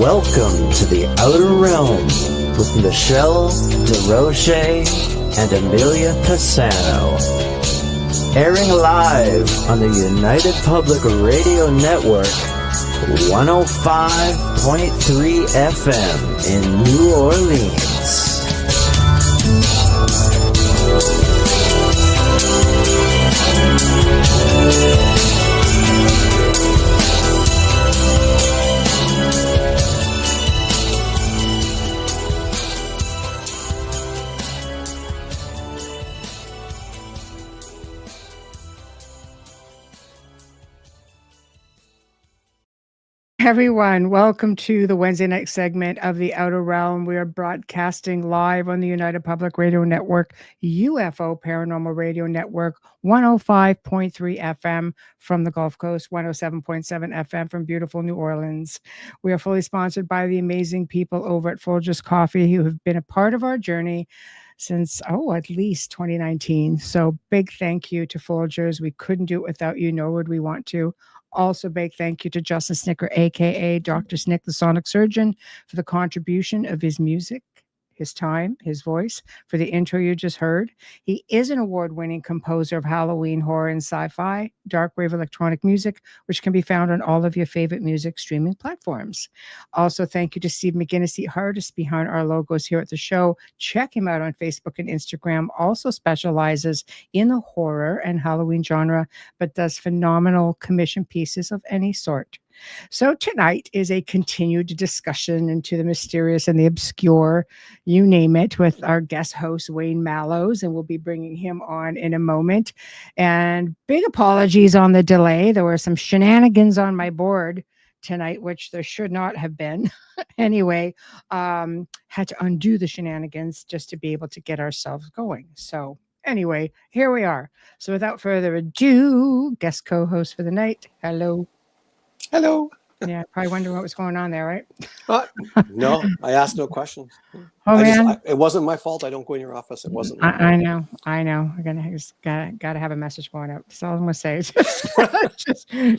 Welcome to the Outer Realm with Michelle Desrochers and Amelia Pisano. Airing live on the United Public Radio Network, 105.3 FM in New Orleans. Everyone, welcome to the Wednesday night segment of The Outer Realm. We are broadcasting live on the United Public Radio Network, UFO Paranormal Radio Network, 105.3 FM from the Gulf Coast, 107.7 FM from beautiful New Orleans. We are fully sponsored by the amazing people over at Folgers Coffee who have been a part of our journey since, at least 2019. So big thank you to Folgers. We couldn't do it without you, nor would we want to. Also, big thank you to Justin Snicker, a.k.a. Dr. Snick, the Sonic Surgeon, for the contribution of his music, his time, his voice, for the intro you just heard. He is an award-winning composer of Halloween, horror, and sci-fi, dark wave electronic music, which can be found on all of your favorite music streaming platforms. Also, thank you to Steve McGinnis, the artist behind our logos here at the show. Check him out on Facebook and Instagram. Also specializes in the horror and Halloween genre, but does phenomenal commission pieces of any sort. So tonight is a continued discussion into the mysterious and the obscure, you name it, with our guest host, Wayne Mallows, and we'll be bringing him on in a moment. And big apologies on the delay. There were some shenanigans on my board tonight, which there should not have been. Anyway, had to undo the shenanigans just to be able to get ourselves going. So anyway, here we are. So without further ado, guest co-host for the night. Hello. Hello. Yeah, probably wondering what was going on there, right? No, I asked no questions. It wasn't my fault. I don't go in your office. It wasn't. I know. I'm gonna gotta have a message going out. That's all I'm gonna say. Just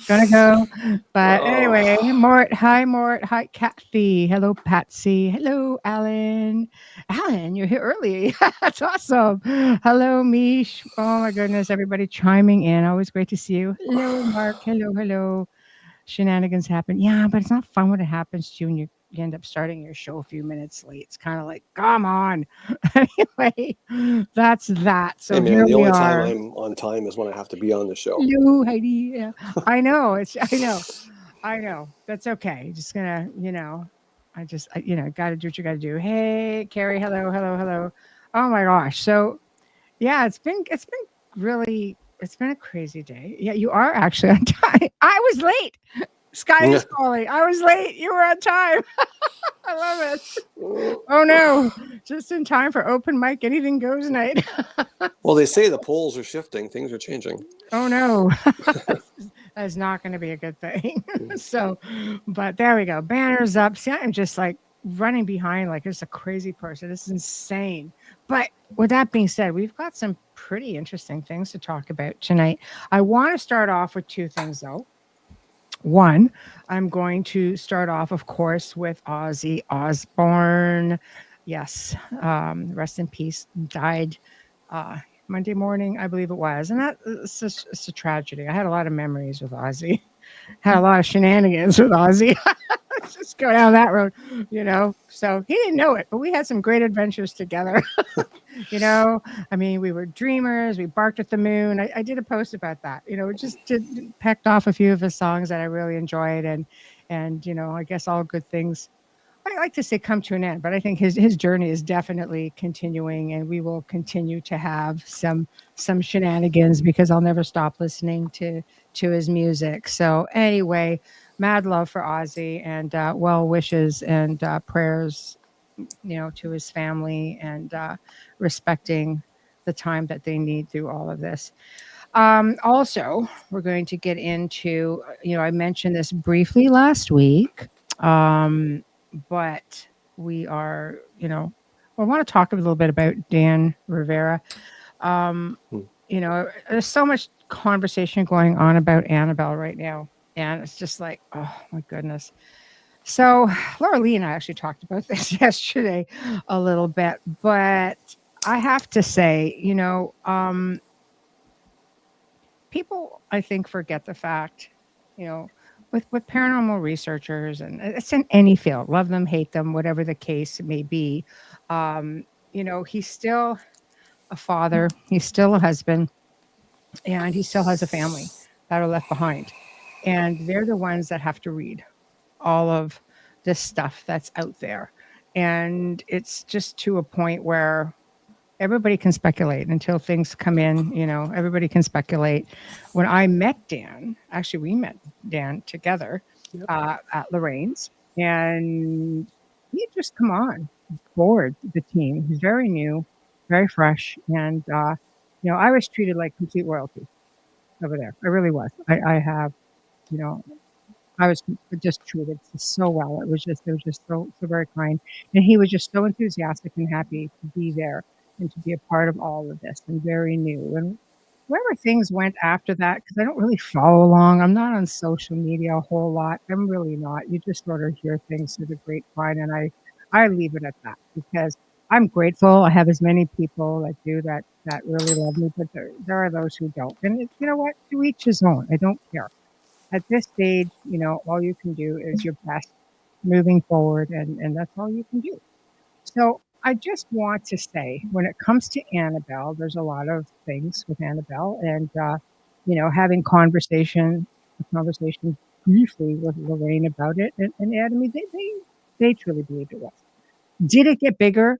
gonna go. But anyway, Mort. Hi, Kathy. Hello, Patsy. Hello, Alan. Alan, you're here early. That's awesome. Hello, Mish. Oh my goodness, everybody chiming in. Always great to see you. Hello, Mark. Hello. Shenanigans happen. Yeah, but it's not fun when it happens to you and you end up starting your show a few minutes late. It's kind of like, come on. Anyway, that's that. So hey man, here the we only are. time I'm on time is when I have to be on the show. Hello, Heidi. Yeah. I know. That's okay. Just gonna, got to do what you got to do. Hey, Carrie. Hello. Oh my gosh. So yeah, it's been a crazy day. Yeah, you are actually on time. I was late. Sky is falling. I was late. You were on time. I love it. Oh no. Just in time for open mic anything goes night. Well, they say the poles are shifting. Things are changing. Oh no. That's not going to be a good thing. So, but there we go. Banners up. See, I'm just like running behind like it's a crazy person. This is insane. But with that being said, we've got some pretty interesting things to talk about tonight. I want to start off with two things, though. One, I'm going to start off, of course, with Ozzy Osbourne. Yes, rest in peace. Died Monday morning, I believe it was. And it's a tragedy. I had a lot of memories with Ozzy. Had a lot of shenanigans with Ozzy. Let's just go down that road, So he didn't know it, but we had some great adventures together. I mean, we were dreamers. We barked at the moon. I did a post about that. Just pecked off a few of his songs that I really enjoyed, and I guess all good things. I like to say come to an end, but I think his journey is definitely continuing, and we will continue to have some shenanigans because I'll never stop listening to his music. So anyway, mad love for Ozzy and well wishes and prayers, to his family and respecting the time that they need through all of this. Also, we're going to get into, I mentioned this briefly last week, but we are, I want to talk a little bit about Dan Rivera. There's so much conversation going on about Annabelle right now. And it's just like, oh my goodness. So Laura Lee and I actually talked about this yesterday a little bit, but I have to say, people I think forget the fact, you know, with paranormal researchers, and it's in any field, love them, hate them, whatever the case may be. He's still a father, he's still a husband, and he still has a family that are left behind. And they're the ones that have to read all of this stuff that's out there. And it's just to a point where everybody can speculate until things come in, everybody can speculate. When I met Dan, actually, we met Dan together at Lorraine's, and he had just come on board the team. He's very new, very fresh. And, I was treated like complete royalty over there. I really was. I have, you know, I was just treated so well. They were just so very kind. And he was just so enthusiastic and happy to be there and to be a part of all of this, and very new. And wherever things went after that, because I don't really follow along. I'm not on social media a whole lot. I'm really not. You just sort of hear things through the grapevine, and I leave it at that, because I'm grateful. I have as many people that do that really love me, but there are those who don't. And you know what? To each his own. I don't care. At this stage, all you can do is your best moving forward, and that's all you can do. So I just want to say, when it comes to Annabelle, there's a lot of things with Annabelle, and having conversation briefly with Lorraine about it, and Adam, they truly believed it was. Did it get bigger?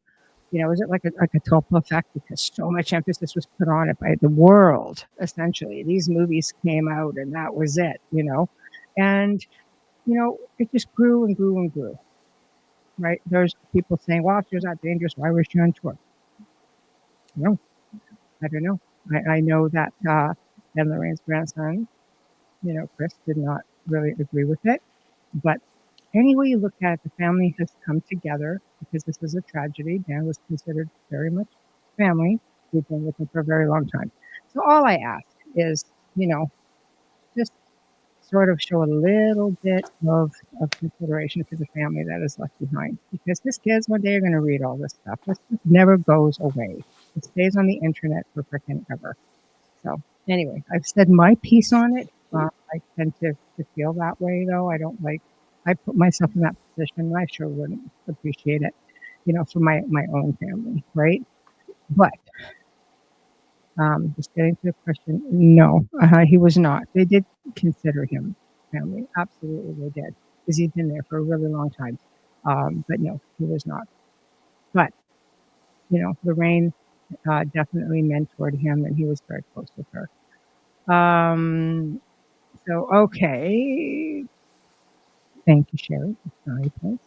Was it like a Topol effect, because so much emphasis was put on it by the world? Essentially, these movies came out, and that was it. And it just grew and grew and grew. Right? There's people saying, "Well, if she was that dangerous, why was she on tour?" No, I don't know. I know that Ed Lorraine's grandson, Chris, did not really agree with it. But any way you look at it, the family has come together because this is a tragedy. Dan was considered very much family. We've been with him for a very long time. So all I ask is, just sort of show a little bit of consideration to the family that is left behind. Because his kids one day are going to read all this stuff. This just never goes away. It stays on the internet for freaking ever. So anyway, I've said my piece on it. I tend to feel that way, though. I put myself in that position. I sure wouldn't appreciate it, for my own family, right? But just getting to the question, no, he was not. They did consider him family. Absolutely, they did, because he'd been there for a really long time. But no, he was not. But, Lorraine definitely mentored him, and he was very close with her. So, okay. Thank you, Sherry. Sorry, please.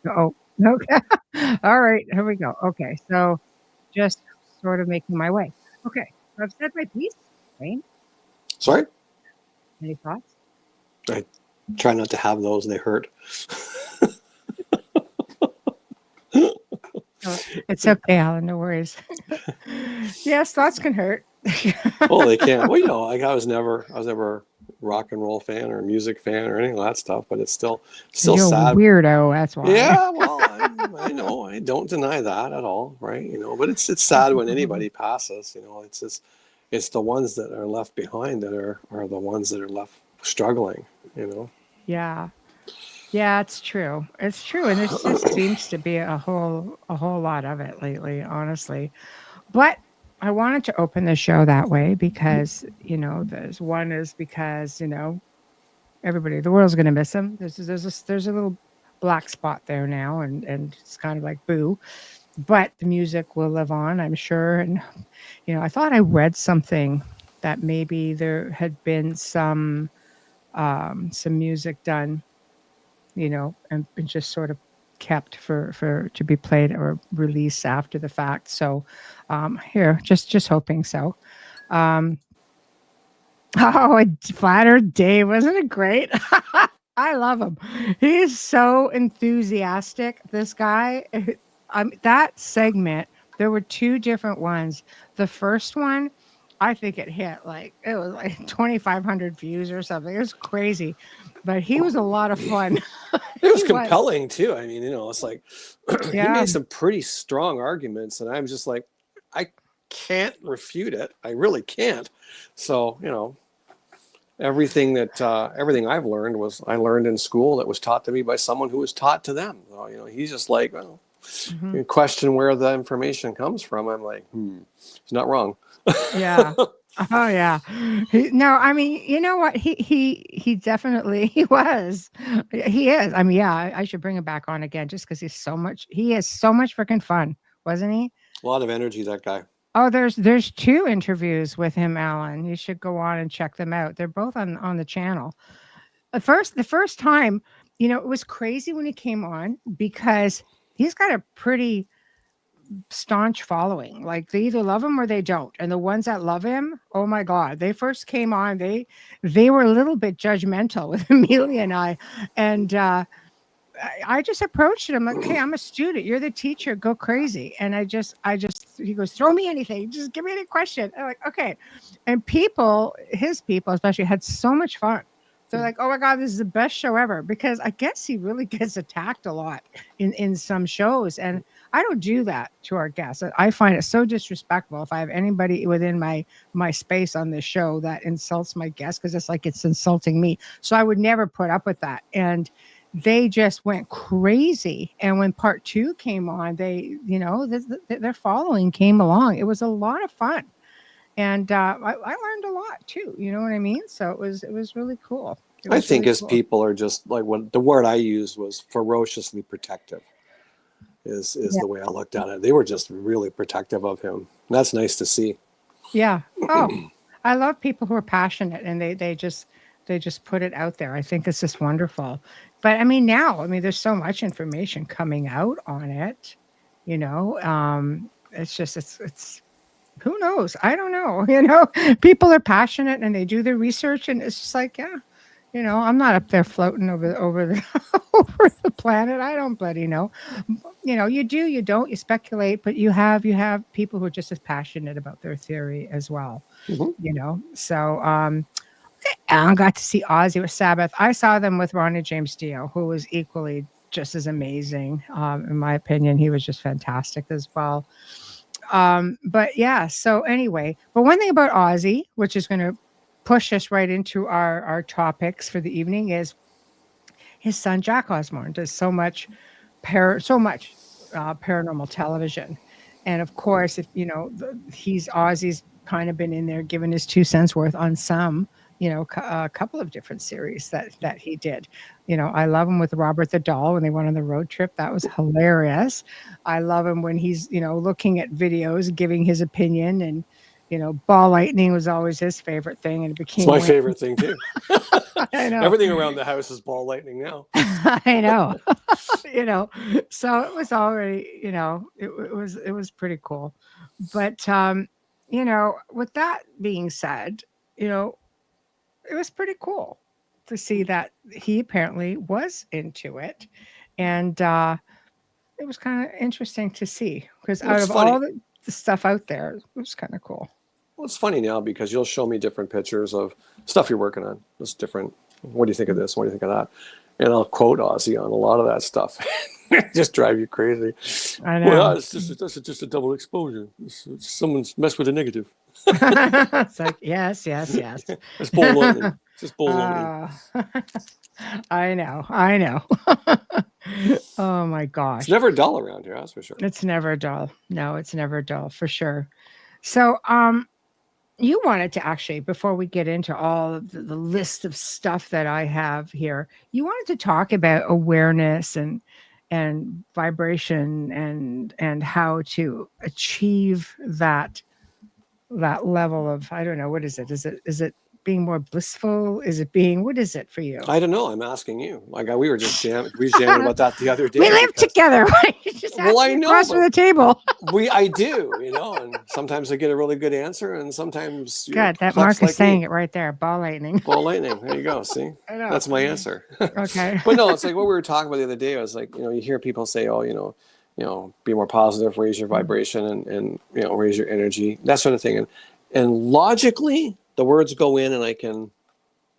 Oh, okay. All right, here we go. Okay, so just sort of making my way. Okay, so I've said my piece. Wayne? Sorry? Any thoughts? I try not to have those. They hurt. Oh, it's okay, Alan. No worries. Yes, thoughts can hurt. Oh, they can. Well, I was never a rock and roll fan or music fan or anything of that stuff, but it's still You're sad. A weirdo, that's why. Yeah, well, I know. I don't deny that at all, right? But it's sad when anybody passes. It's the ones that are left behind that are the ones that are left struggling. Yeah. Yeah, it's true. It's true, and there just seems to be a whole lot of it lately, honestly. But I wanted to open the show that way because, there's because, everybody, the world's going to miss him. There's a little black spot there now, and it's kind of like boo. But the music will live on, I'm sure. And, I thought I read something that maybe there had been some music done, and just sort of kept for to be played or released after the fact. So here, just hoping so. Oh, flattered Dave, wasn't it great? I love him. He's so enthusiastic, this guy. That segment, there were two different ones. The first one, I think it hit like it was like 2,500 views or something. It was crazy, but he was a lot of fun. It was He was. compelling too. I mean, it's like he Yeah. made some pretty strong arguments, and I'm just like, I can't refute it. I really can't. So, everything I've learned I learned in school that was taught to me by someone who was taught to them. So, he's just like, well, Mhm. you question where the information comes from. I'm like, he's not wrong. Yeah. Oh yeah. No, I mean, you know what? He definitely he was. He is. I mean, yeah, I should bring him back on again just because he is so much freaking fun, wasn't he? A lot of energy, that guy. Oh, there's two interviews with him, Alan. You should go on and check them out. They're both on the channel. The first time, it was crazy when he came on because he's got a pretty staunch following. Like they either love him or they don't. And the ones that love him, oh my God, they first came on. They were a little bit judgmental with Amelia and I. And I just approached him like, "Hey, I'm a student. You're the teacher. Go crazy." And he goes, "Throw me anything. Just give me any question." I'm like, "Okay." And his people especially, had so much fun. They're like, "Oh my God, this is the best show ever." Because I guess he really gets attacked a lot in some shows. And I don't do that to our guests. I find it so disrespectful if I have anybody within my space on this show that insults my guests, because it's like it's insulting me. So I would never put up with that. And they just went crazy. And when part 2 came on, their following came along. It was a lot of fun. And I learned a lot too. You know what I mean? So it was really cool. I think really his cool. people are just like, what the word I used was ferociously protective. Is the way I looked at it. They were just really protective of him. And that's nice to see. Yeah. Oh, I love people who are passionate and they just put it out there. I think it's just wonderful. But I mean, there's so much information coming out on it. It's just it's who knows? I don't know. People are passionate and they do their research, and it's just like, yeah, I'm not up there floating over the over the planet. I don't bloody know. You do, you don't, you speculate, but you have people who are just as passionate about their theory as well. Mm-hmm. So I got to see Ozzy with Sabbath. I saw them with Ronnie James Dio, who was equally just as amazing. In my opinion, he was just fantastic as well. But yeah, so anyway, but one thing about Ozzy, which is going to push us right into our topics for the evening, is his son Jack Osborne does so much paranormal television. And of course, if Ozzy's kind of been in there giving his 2 cents worth on some, a couple of different series that he did. I love him with Robert the Doll when they went on the road trip. That was hilarious. I love him when he's, looking at videos, giving his opinion, and, ball lightning was always his favorite thing. And it became It's my favorite thing too. I know. Everything around the house is ball lightning now. I know. So it was already, it was pretty cool. But, with that being said, it was pretty cool to see that he apparently was into it. And it was kind of interesting to see, because out of all the stuff out there, it was kind of cool. Well, it's funny now because you'll show me different pictures of stuff you're working on. Just different. What do you think of this? What do you think of that? And I'll quote Ozzy on a lot of that stuff. Just drive you crazy. I know. Well, that's just a double exposure. Someone's messed with a negative. It's like, yes. It's ball lightning. It's just ball lightning. I know. Oh my gosh. It's never dull around here, that's for sure. It's never dull. No, it's never dull for sure. So, you wanted to actually, before we get into all of the list of stuff that I have here, you wanted to talk about awareness and vibration and how to achieve that level of, I don't know, what is it? Is it being more blissful? Is it being, what is it for you? I don't know. I'm asking you. Like we were just jamming about that the other day. We live together. You just well, I know. Across from the table. I do, and sometimes I get a really good answer, and sometimes good. That Mark is saying it right there. Ball lightning. Ball lightning. There you go. See, I know. That's my answer. Okay. But no, it's like what we were talking about the other day. I was like, you hear people say, oh, be more positive, raise your vibration, and raise your energy, that sort of thing. And logically, the words go in, and I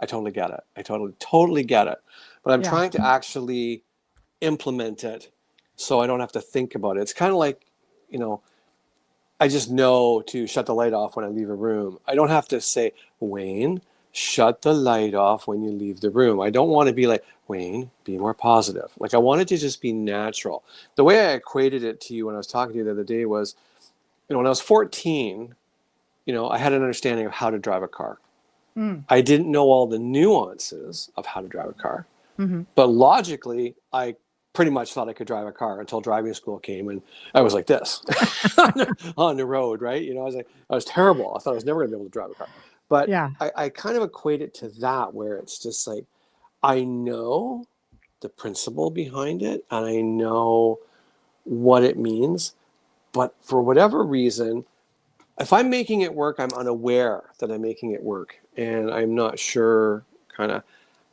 totally get it. I totally get it. But I'm Yeah. trying to actually implement it so I don't have to think about it. It's kind of like, you know, I just know to shut the light off when I leave a room. I don't have to say, Wayne, shut the light off when you leave the room. I don't want to be like, Wayne, be more positive. Like, I want it to just be natural. The way I equated it to you when I was talking to you the other day was, you know, when I was 14, you know, I had an understanding of how to drive a car. Mm. I didn't know all the nuances of how to drive a car. Mm-hmm. But logically, I pretty much thought I could drive a car until driving school came, and I was like this on the road, right? You know, I was terrible. I thought I was never going to be able to drive a car. But Yeah. I kind of equate it to that, where it's just like, I know the principle behind it, and I know what it means. But for whatever reason, if I'm making it work, I'm unaware that I'm making it work. And I'm not sure kind of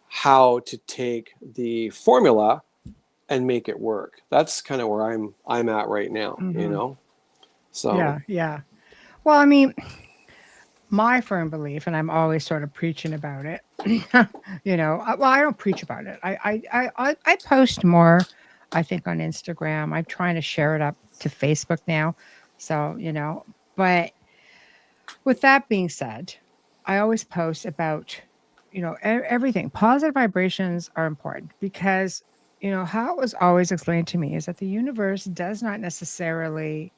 how to take the formula and make it work. That's kind of where I'm at right now, Mm-hmm. you know? So Yeah. Yeah. Well, I mean, my firm belief, and I'm always sort of preaching about it. You know, well, I don't preach about it. I post more, I think, on Instagram. I'm trying to share it up to Facebook now. So, you know, but with that being said, I always post about, you know, everything. Positive vibrations are important because, you know, how it was always explained to me is that the universe does not necessarily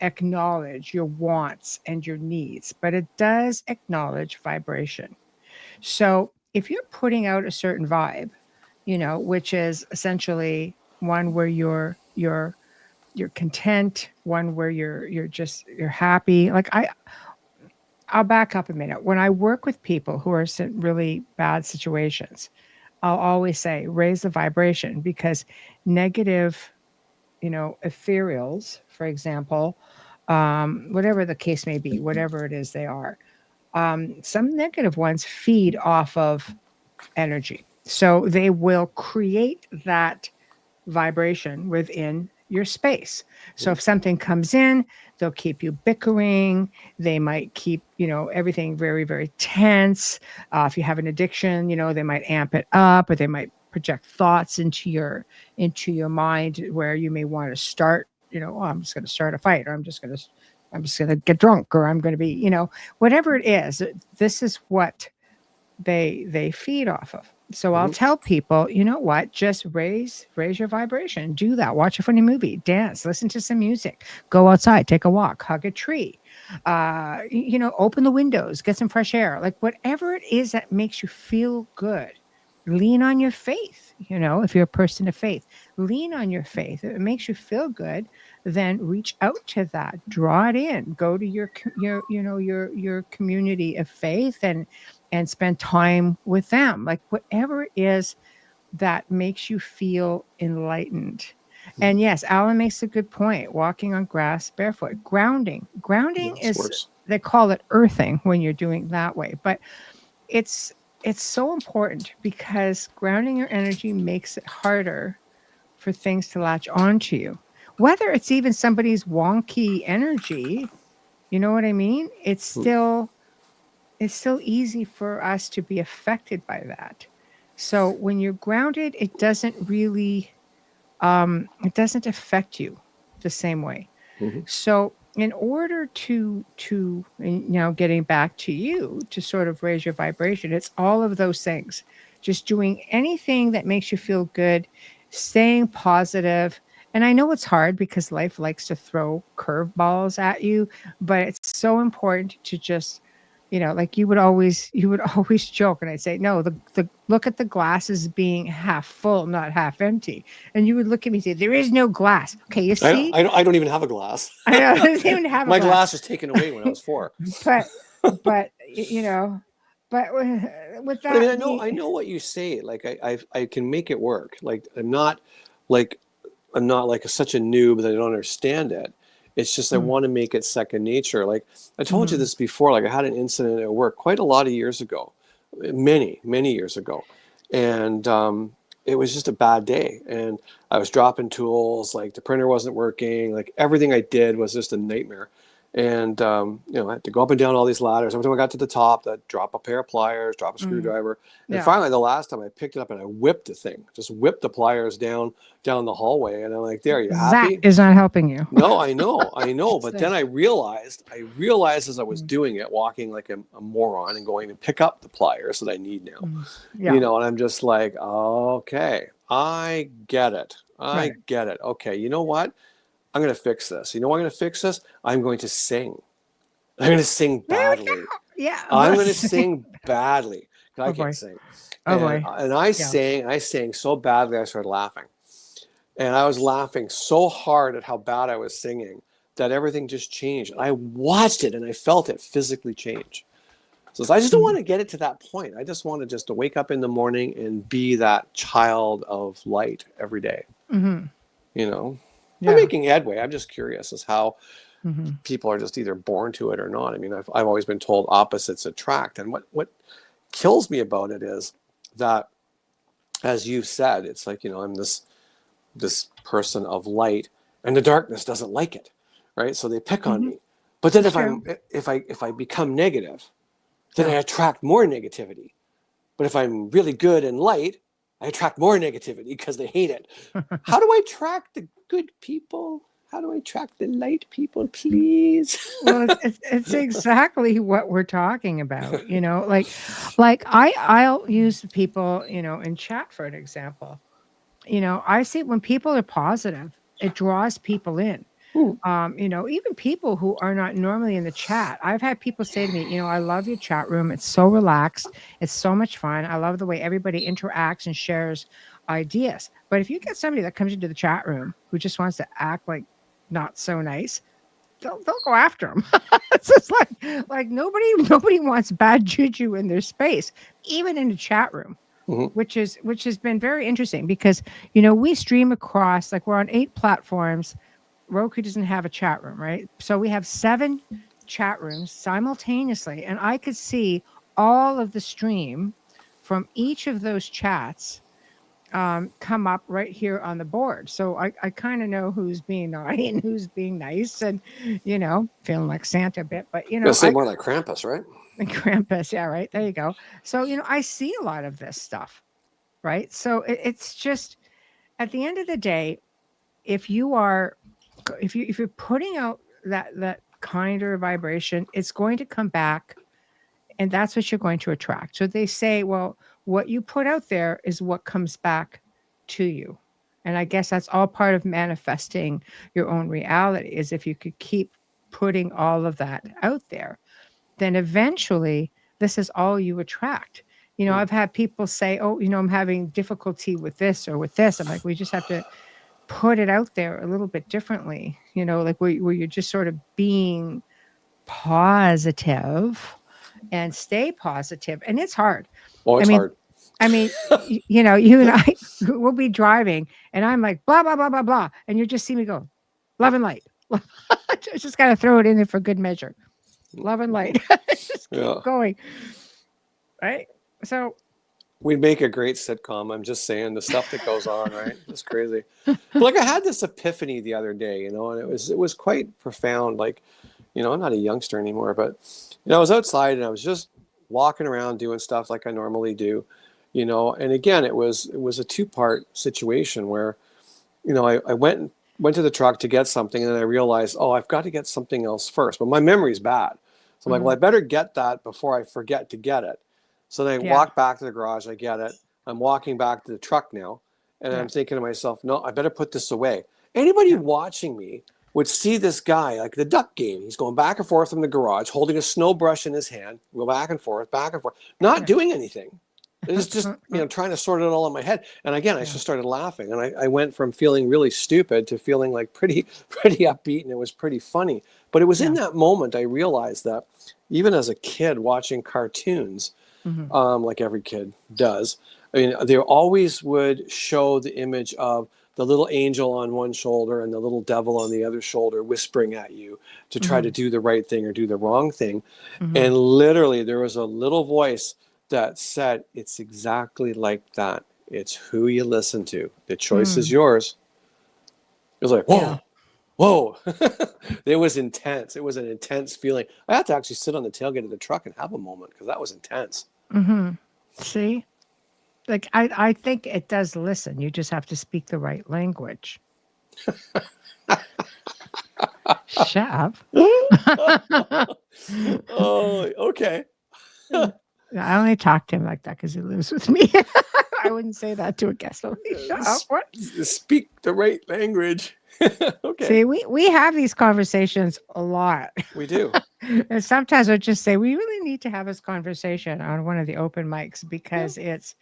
acknowledge your wants and your needs, but it does acknowledge vibration. So if you're putting out a certain vibe, you know, which is essentially one where you're content, one where you're happy. Like I'll back up a minute. When I work with people who are in really bad situations, I'll always say raise the vibration because negative, you know, ethereals, for example, whatever the case may be, whatever it is they are, some negative ones feed off of energy. So they will create that vibration within your space. So if something comes in, they'll keep you bickering. They might keep, you know, everything very, very tense. If you have an addiction, you know, they might amp it up, or they might project thoughts into your mind where you may want to start, you know, oh, I'm just going to start a fight, or I'm just going to get drunk, or I'm going to be, you know, whatever it is. This is what they feed off of. So I'll tell people, you know what, just raise your vibration. Do that. Watch a funny movie, dance, listen to some music, go outside, take a walk, hug a tree, you know, open the windows, get some fresh air, like whatever it is that makes you feel good. Lean on your faith. You know, if you're a person of faith, lean on your faith. If it makes you feel good, then reach out to that, draw it in, go to your you know your community of faith and spend time with them. Like whatever it is that makes you feel enlightened. And yes, Alan makes a good point. Walking on grass barefoot, grounding. Grounding yes, is, works. they call it earthing when you're doing that way, but it's so important because grounding your energy makes it harder for things to latch onto you. Whether it's even somebody's wonky energy, you know what I mean? It's still easy for us to be affected by that. So when you're grounded, it doesn't affect you the same way. Mhm. So in order to and now getting back to you to sort of raise your vibration, it's all of those things. Just doing anything that makes you feel good, staying positive. And I know it's hard because life likes to throw curveballs at you, but it's so important to just, you know, like you would always joke, and I'd say, no, the look at the glass as being half full, not half empty. And you would look at me and say, there is no glass. Okay, you see? I don't even have a glass. I know, I don't even have a My glass. glass was taken away when I was 4. But you know, but with But I mean, that being, I know what you say. Like I can make it work. Like I'm not like such a noob that I don't understand it. It's just I Mm, want to make it second nature. Like I told you mhm, this before. Like I had an incident at work quite a lot of years ago, many years ago, and it was just a bad day. And I was dropping tools. Like the printer wasn't working. Like everything I did was just a nightmare. And, I had to go up and down all these ladders. Every time I got to the top, I'd drop a pair of pliers, drop a screwdriver. And Yeah. finally, the last time I picked it up and I whipped the thing, just whipped the pliers down the hallway. And I'm like, there, you happy? That is not helping you. No, I know. But It's then I realized as I was doing it, walking like a moron and going to pick up the pliers that I need now, Yeah. and I'm just like, okay, I get it. I get it. Okay. You know what? I'm going to fix this. You know what I'm going to fix this? I'm going to sing. I'm going to sing badly. Yeah. I'm going to sing badly. I Oh, boy. can't sing. Oh, boy. And I sang so badly I started laughing. And I was laughing so hard at how bad I was singing that everything just changed. And I watched it and I felt it physically change. So I just don't want to get it to that point. I just want to wake up in the morning and be that child of light every day. Mm-hmm. I'm making headway. I'm just curious as how Mm-hmm. people are just either born to it or not. I mean, I've always been told opposites attract. And what kills me about it is that, as you've said, it's like, I'm this person of light and the darkness doesn't like it. Right. So they pick on me. But then if I become negative, then I attract more negativity. But if I'm really good and light, I attract more negativity because they hate it. How do I attract the good people? How do I attract the light people, please? Well, it's exactly what we're talking about. Like I'll use people, in chat for an example. I see when people are positive, it draws people in. Even people who are not normally in the chat. I've had people say to me, I love your chat room. It's so relaxed. It's so much fun. I love the way everybody interacts and shares ideas. But if you get somebody that comes into the chat room who just wants to act like not so nice, they'll go after them. It's just like nobody wants bad juju in their space, even in the chat room. Which has been very interesting because we stream across, like, we're on 8 platforms. Roku doesn't have a chat room, right? So we have 7 chat rooms simultaneously, and I could see all of the stream from each of those chats come up right here on the board. So I kind of know who's being naughty and who's being nice, and feeling like Santa a bit, but say more like Krampus, right? Krampus, yeah, right. There you go. So I see a lot of this stuff, right? So it's just, at the end of the day, if you're putting out that kinder vibration, it's going to come back, and that's what you're going to attract. So they say, well, what you put out there is what comes back to you. And I guess that's all part of manifesting your own reality, is if you could keep putting all of that out there, then eventually this is all you attract. I've had people say, oh, I'm having difficulty with this or with this. I'm like, we just have to put it out there a little bit differently, like where you're just sort of being positive and stay positive. And it's hard. Well, it's hard. I mean, you and I will be driving and I'm like, blah, blah, blah, blah, blah. And you just see me go, love and light. Just got to throw it in there for good measure. Love and light. Just keep going. Right. So we'd make a great sitcom. I'm just saying, the stuff that goes on, right? It's crazy. Like, I had this epiphany the other day, and it was quite profound. Like, I'm not a youngster anymore, but I was outside and I was just walking around doing stuff like I normally do, and again, it was a 2-part situation where, I went to the truck to get something, and then I realized, oh, I've got to get something else first. But my memory's bad. So I'm like, well, I better get that before I forget to get it. So then I walk back to the garage, I get it. I'm walking back to the truck now, and I'm thinking to myself, no, I better put this away. Anybody watching me would see this guy, like the duck game. He's going back and forth in the garage, holding a snow brush in his hand, go back and forth, not doing anything. It's just, trying to sort it all in my head. And again, I just started laughing, and I went from feeling really stupid to feeling like pretty upbeat, and it was pretty funny. But it was in that moment I realized that even as a kid watching cartoons, like every kid does, I mean, they always would show the image of the little angel on one shoulder and the little devil on the other shoulder whispering at you to try to do the right thing or do the wrong thing. And literally there was a little voice that said, it's exactly like that. It's who you listen to. The choice is yours. It was like, whoa. whoa, it was intense. It was an intense feeling. I had to actually sit on the tailgate of the truck and have a moment because that was intense. Mm-hmm. See, like I think it does listen. You just have to speak the right language. Shut up. Oh, okay. I only talk to him like that because he lives with me. I wouldn't say that to a guest. Shut up. What? Speak the right language. Okay. See, we have these conversations a lot. We do. And sometimes I just say we really need to have this conversation on one of the open mics because it's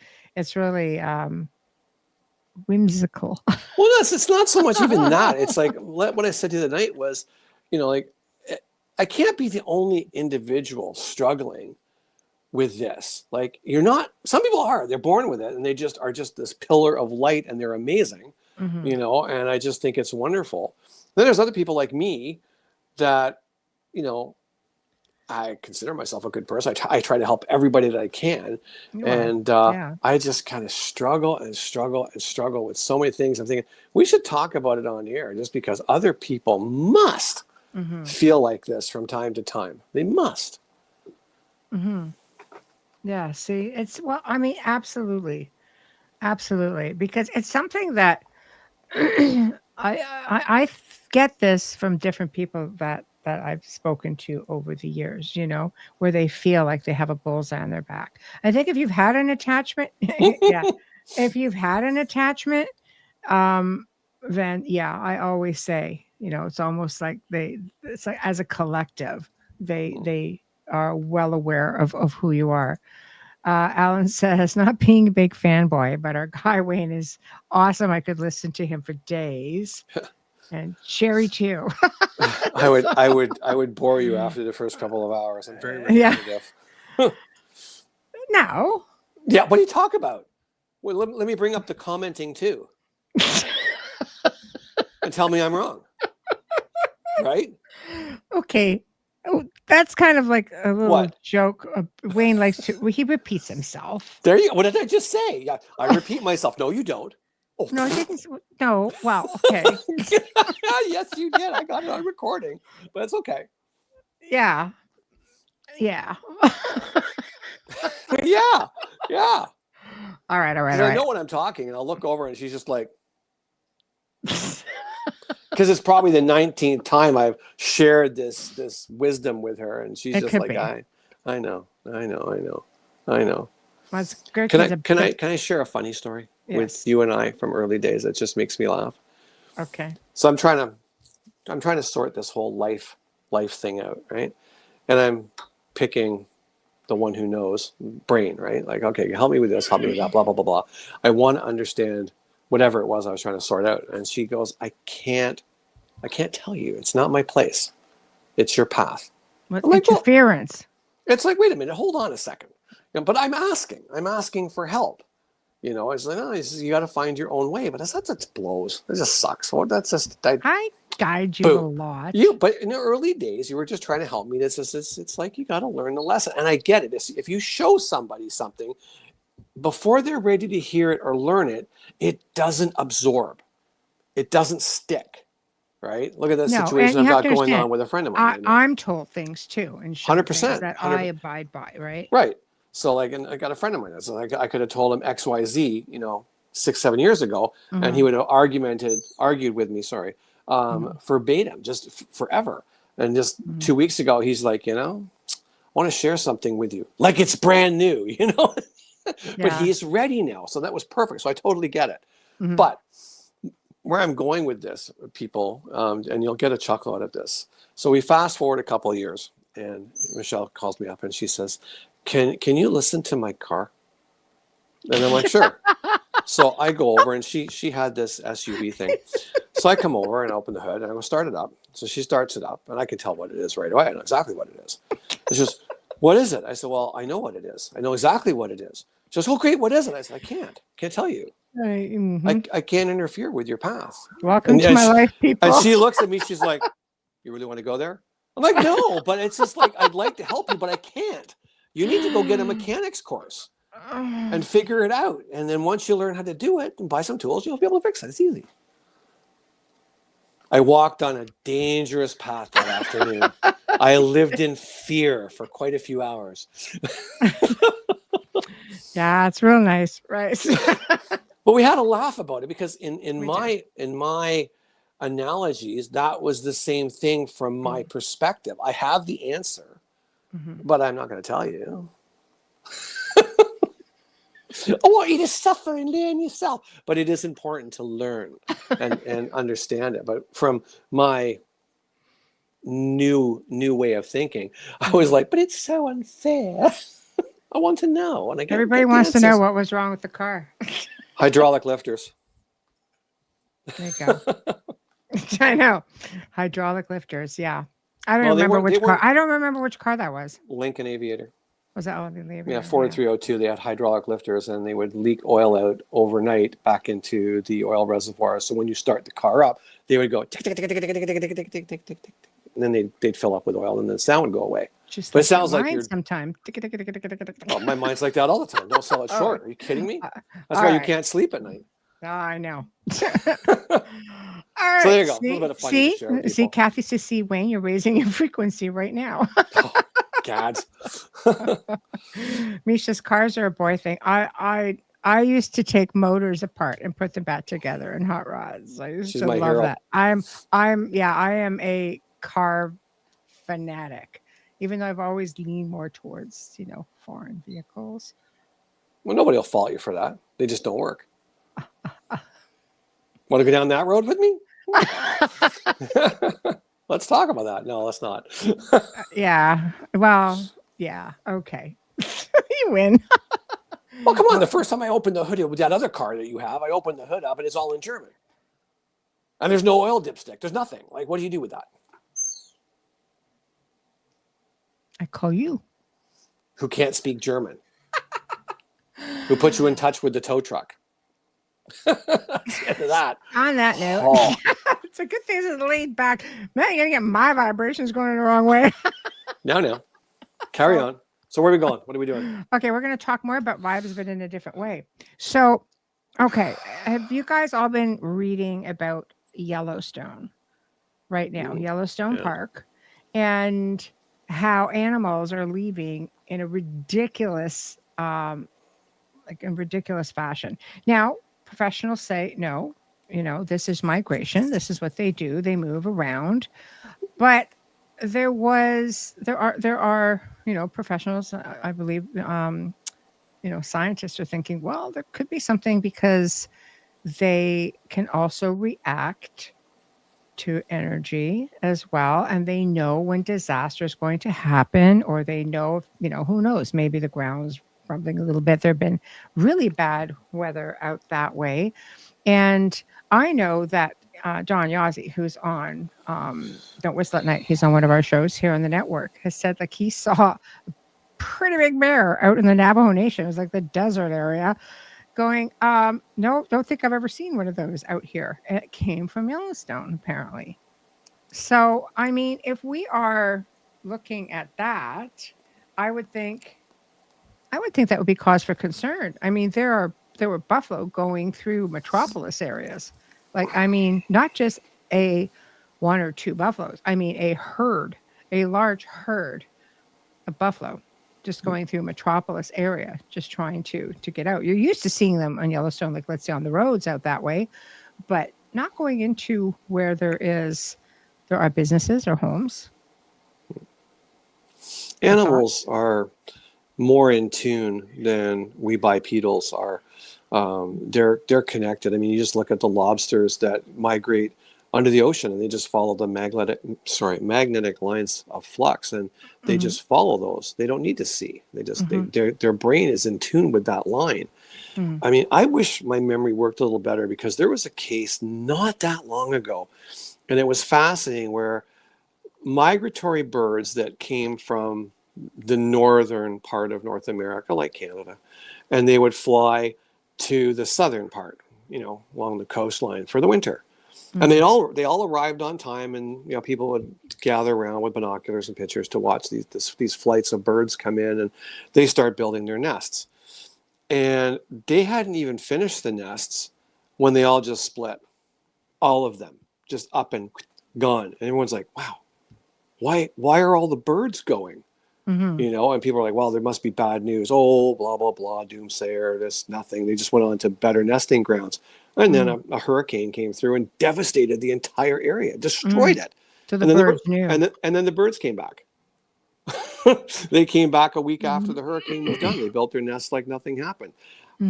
really whimsical. Well, it's not so much even that. It's like what I said the other night was, like I can't be the only individual struggling with this. Like you're not. Some people are. They're born with it, and they just are just this pillar of light, and they're amazing. Mhm. And I just think it's wonderful. Then there's other people like me that, I consider myself a good person. I try to help everybody that I can. You are. And Yeah. I just kind of struggle and struggle and struggle with so many things. I'm thinking we should talk about it on air just because other people must Mhm. feel like this from time to time. They must. Mhm. Yeah, see, I mean, absolutely. Absolutely, because it's something that I get this from different people that I've spoken to over the years, where they feel like they have a bullseye on their back. I think if you've had an attachment, yeah, if you've had an attachment, then yeah, I always say, it's almost like it's like as a collective, they are well aware of who you are. Alan says, not being a big fanboy, but our guy Wayne is awesome. I could listen to him for days. And Sherry too. I would bore you after the first couple of hours. I'm very repetitive. No. Yeah, what do you talk about? Well, let me bring up the commenting too. And tell me I'm wrong. Right? Okay. Oh, that's kind of like a little What? joke. Wayne likes to, he repeats himself. There you go. What did I just say? Yeah, I repeat myself. No, you don't. Oh. No, I didn't. No. Wow. Okay. Yes, you did. I got it on recording, but it's okay. Yeah. Yeah. Yeah. Yeah. All right. I know when I'm talking and I'll look over and she's just like, because it's probably the 19th time I've shared this wisdom with her, and she's just like, I know. That's good. Can I share a funny story with you and I from early days that just makes me laugh? Okay. So I'm trying to sort this whole life thing out, right? And I'm picking the one who knows brain, right? Like, okay, help me with this, help me with that, blah blah blah blah. I want to understand whatever it was I was trying to sort out. And she goes, I can't tell you. It's not my place. It's your path. What interference? Well, it's like, wait a minute, hold on a second. But I'm asking for help. It's like, no, you got to find your own way. But that just blows. It just sucks. Well, that's just. I guide you a lot. But in the early days, you were just trying to help me. It's like you got to learn the lesson. And I get it. If you show somebody something, before they're ready to hear it or learn it, it doesn't absorb. It doesn't stick. Right? Look at that situation I've got going on with a friend of mine. I'm told things too, and 100% that I abide by. Right. Right. So, and I got a friend of mine. So I could have told him X, Y, Z, 6-7 years ago, and he would have argued with me. Sorry, verbatim, just forever. And just 2 weeks ago, he's like, I want to share something with you, like it's brand new, But he's ready now, so that was perfect. So I totally get it. Mm-hmm. But where I'm going with this, people, and you'll get a chuckle out of this. So we fast forward a couple of years, and Michelle calls me up and she says, Can you listen to my car? And I'm like, sure. So I go over and she had this SUV thing. So I come over and open the hood and I go start it up. So she starts it up and I can tell what it is right away. I know exactly what it is. It's just, what is it? I said, well, I know what it is. I know exactly what it is. She goes, oh, great. What is it? I said, I can't tell you. I can't interfere with your path. Welcome to my life, people. And she looks at me. She's like, you really want to go there? I'm like, no, but it's just like, I'd like to help you, but I can't. You need to go get a mechanics course and figure it out. And then once you learn how to do it and buy some tools, you'll be able to fix it. It's easy. I walked on a dangerous path that afternoon. I lived in fear for quite a few hours. Yeah, it's real nice, right? But we had a laugh about it because in We my analogies, that was the same thing from my perspective. I have the answer, but I'm not going to tell you. I want you to suffer and learn yourself. But it is important to learn and understand it. But from my new way of thinking, I was like, but it's so unfair. I want to know. And I Everybody get the wants to know answers. what was wrong with the car. Hydraulic lifters. There you go. I know. Hydraulic lifters. Yeah. I don't Well, they remember weren't- they which car. weren't- I don't remember which car that was. Lincoln Aviator. Was that all the Aviator? Yeah, 4302, they had hydraulic lifters and they would leak oil out overnight back into the oil reservoir. So when you start the car up, they would go tick, tick, tick, tick, tick, tick, tick, tick, tick, tick, tick, tick, tick. And then they'd fill up with oil and the sound would go away. Just But it like sounds your like mind you're... sometime. Oh, my mind's like that all the time. Don't sell it short. Are you kidding me? That's all why you right. can't sleep at night. Oh, I know. All right. So there you go. A little bit of funny to share with See, people. Kathy says, see, Wayne, you're raising your frequency right now. Oh, gads. Misha's cars are a boy thing. I used to take motors apart and put them back together in hot rods. I used She's to my love hero. that. I am a car fanatic, even though I've always leaned more towards, foreign vehicles. Well, nobody will fault you for that. They just don't work. Want to go down that road with me? Let's talk about that. No, let's not. Yeah. Well, yeah. Okay. You win. Well, come on. The first time I opened the hood with that other car that you have, I opened the hood up and it's all in German. And there's no oil dipstick. There's nothing. Like, what do you do with that? I call you. Who can't speak German? Who puts you in touch with the tow truck? That's the end of that. On that note, Oh. it's a good thing this is laid back. Man, you're gonna get my vibrations going the wrong way. Now. Carry on. So where are we going? What are we doing? Okay, we're gonna talk more about vibes, but in a different way. So, okay, have you guys all been reading about Yellowstone right now? Yellowstone yeah. Park, and how animals are leaving in a ridiculous, fashion. Now, professionals say no. This is migration. This is what they do. They move around, but there are professionals. I believe scientists are thinking, well, there could be something because they can also react to energy as well, and they know when disaster is going to happen, or they know, who knows, maybe the ground's rumbling a little bit. There have been really bad weather out that way, and I know that John Yazzie, who's on Don't Whistle at Night, he's on one of our shows here on the network, has said like he saw a pretty big bear out in the Navajo Nation. It was like the desert area. Going, no, don't think I've ever seen one of those out here. And it came from Yellowstone, apparently. So, I mean, if we are looking at that, I would think that would be cause for concern. I mean, there were buffalo going through metropolis areas. Like, I mean, not just one or two buffaloes. I mean, a large herd of buffalo just going through metropolis area, just trying to get out. You're used to seeing them on Yellowstone, like let's say on the roads out that way, but not going into where there are businesses or homes. Animals are more in tune than we bipedals are. They're connected. I mean, you just look at the lobsters that migrate under the ocean, and they just follow the magnetic lines of flux, and they just follow those. They don't need to see. They just their brain is in tune with that line. I mean, I wish my memory worked a little better, because there was a case not that long ago, and it was fascinating, where migratory birds that came from the northern part of North America, like Canada, and they would fly to the southern part, along the coastline for the winter. And they all arrived on time, and people would gather around with binoculars and pictures to watch these flights of birds come in, and they start building their nests. And they hadn't even finished the nests when they all just split, all of them, just up and gone. And everyone's like, wow, why are all the birds going? Mm-hmm. You know, and people are like, well, there must be bad news. Oh, blah, blah, blah, doomsayer, this, nothing. They just went on to better nesting grounds. And then a hurricane came through and devastated the entire area, destroyed it. So the And then birds knew. and then the birds came back. They came back a week after the hurricane was done. They built their nest like nothing happened.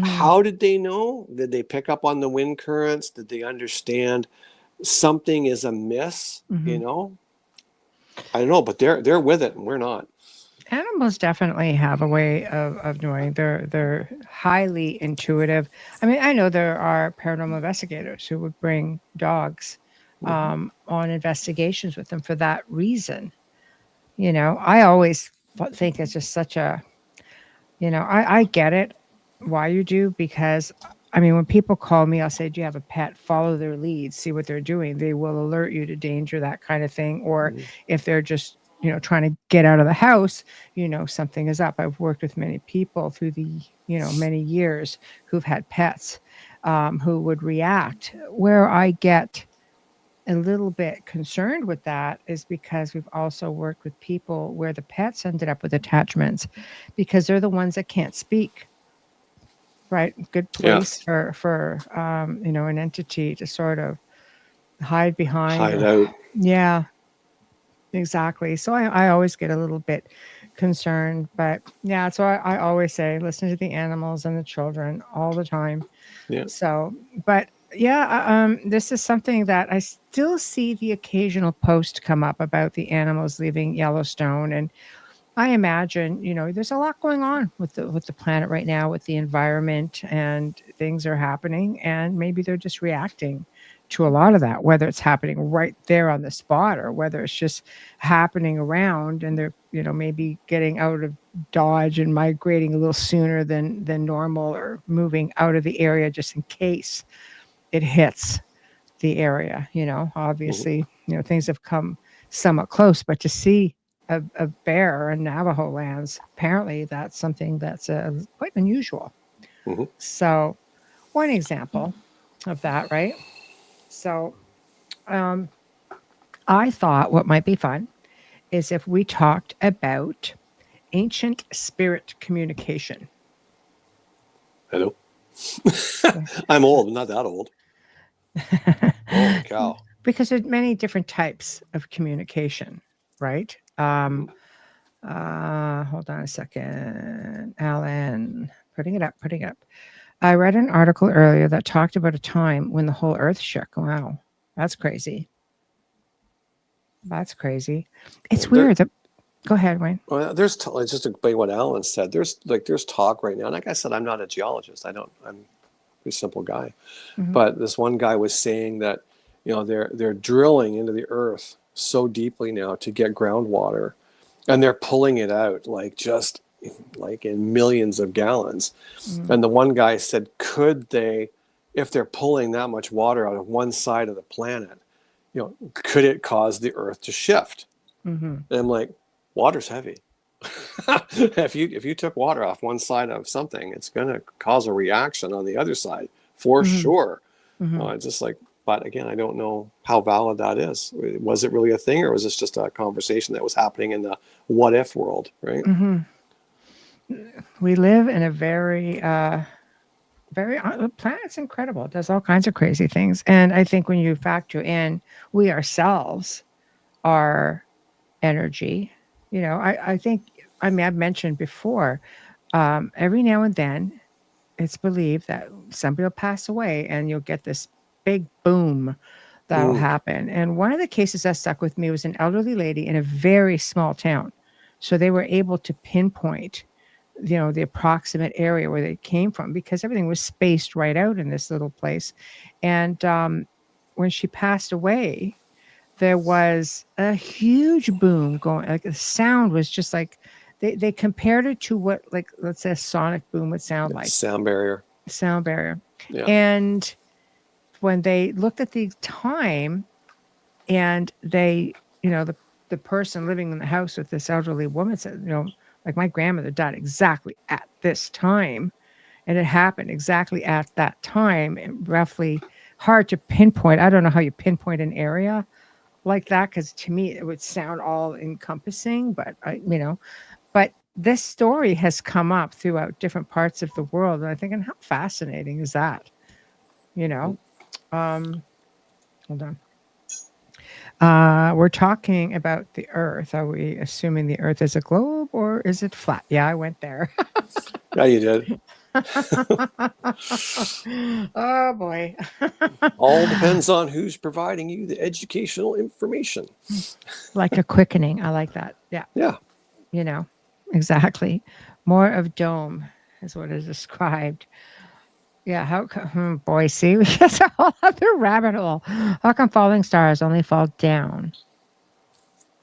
How did they know? Did they pick up on the wind currents? Did they understand something is amiss? You know, I don't know, but they're with it and we're not. Animals definitely have a way of knowing. They're highly intuitive. I mean, I know there are paranormal investigators who would bring dogs on investigations with them for that reason. You know, I always think it's just such a, you know, I get it why you do, because I mean, when people call me, I'll say, do you have a pet? Follow their lead, see what they're doing. They will alert you to danger, that kind of thing. Or if they're just, you know, trying to get out of the house, you know, something is up. I've worked with many people through the, you know, many years who've had pets who would react. Where I get a little bit concerned with that is because we've also worked with people where the pets ended up with attachments because they're the ones that can't speak. Right. Good place for you know, an entity to sort of hide behind. Hide out. Yeah, exactly. So I always get a little bit concerned, but yeah, so I always say, listen to the animals and the children all the time. Yeah. So, but yeah, this is something that I still see the occasional post come up about the animals leaving Yellowstone. And I imagine, you know, there's a lot going on with the planet right now, with the environment, and things are happening, and maybe they're just reacting to a lot of that, whether it's happening right there on the spot or whether it's just happening around, and they're, you know, maybe getting out of Dodge and migrating a little sooner than normal, or moving out of the area just in case it hits the area. You know, obviously, you know, things have come somewhat close, but to see a bear in Navajo lands, apparently that's something that's quite unusual. So one example of that, right? So I thought what might be fun is if we talked about ancient spirit communication. Hello. I'm old, but not that old. Holy cow. Because there's many different types of communication, right? Hold on a second. Alan, putting it up. I read an article earlier that talked about a time when the whole earth shook. Wow, that's crazy. It's weird. Go ahead, Wayne. Well, there's just to by what Alan said. There's talk right now. Like I said, I'm not a geologist. I'm a simple guy. But this one guy was saying that, you know, they're drilling into the earth so deeply now to get groundwater, and they're pulling it out like just like in millions of gallons. And the one guy said, could they, if they're pulling that much water out of one side of the planet, you know, could it cause the earth to shift? And I'm like, water's heavy. if you took water off one side of something, it's going to cause a reaction on the other side for sure. It's just like, but again, I don't know how valid that is. Was it really a thing, or was this just a conversation that was happening in the what if world, right? We live in a very the planet's incredible. It does all kinds of crazy things. And I think when you factor in we ourselves are energy, you know, I think, I mean, I've mentioned before, every now and then it's believed that somebody will pass away and you'll get this big boom that'll happen. And one of the cases that stuck with me was an elderly lady in a very small town. So they were able to pinpoint, you know, the approximate area where they came from, because everything was spaced right out in this little place. And when she passed away, there was a huge boom going. Like the sound was just like, they compared it to what, like, let's say a sonic boom would sound like. Sound barrier. Yeah. And when they looked at the time, and they, you know, the person living in the house with this elderly woman said, you know, like, my grandmother died exactly at this time, and it happened exactly at that time, roughly hard to pinpoint. I don't know how you pinpoint an area like that, because to me it would sound all encompassing, but but this story has come up throughout different parts of the world, and I'm thinking, how fascinating is that? You know, hold on. We're talking about the Earth. Are we assuming the Earth is a globe or is it flat? Yeah, I went there. Yeah, you did. Oh boy. All depends on who's providing you the educational information. Like a quickening. I like that. Yeah. Yeah. Exactly. More of dome is what is described. Yeah. Boy, see, that's a whole other rabbit hole. How come falling stars only fall down?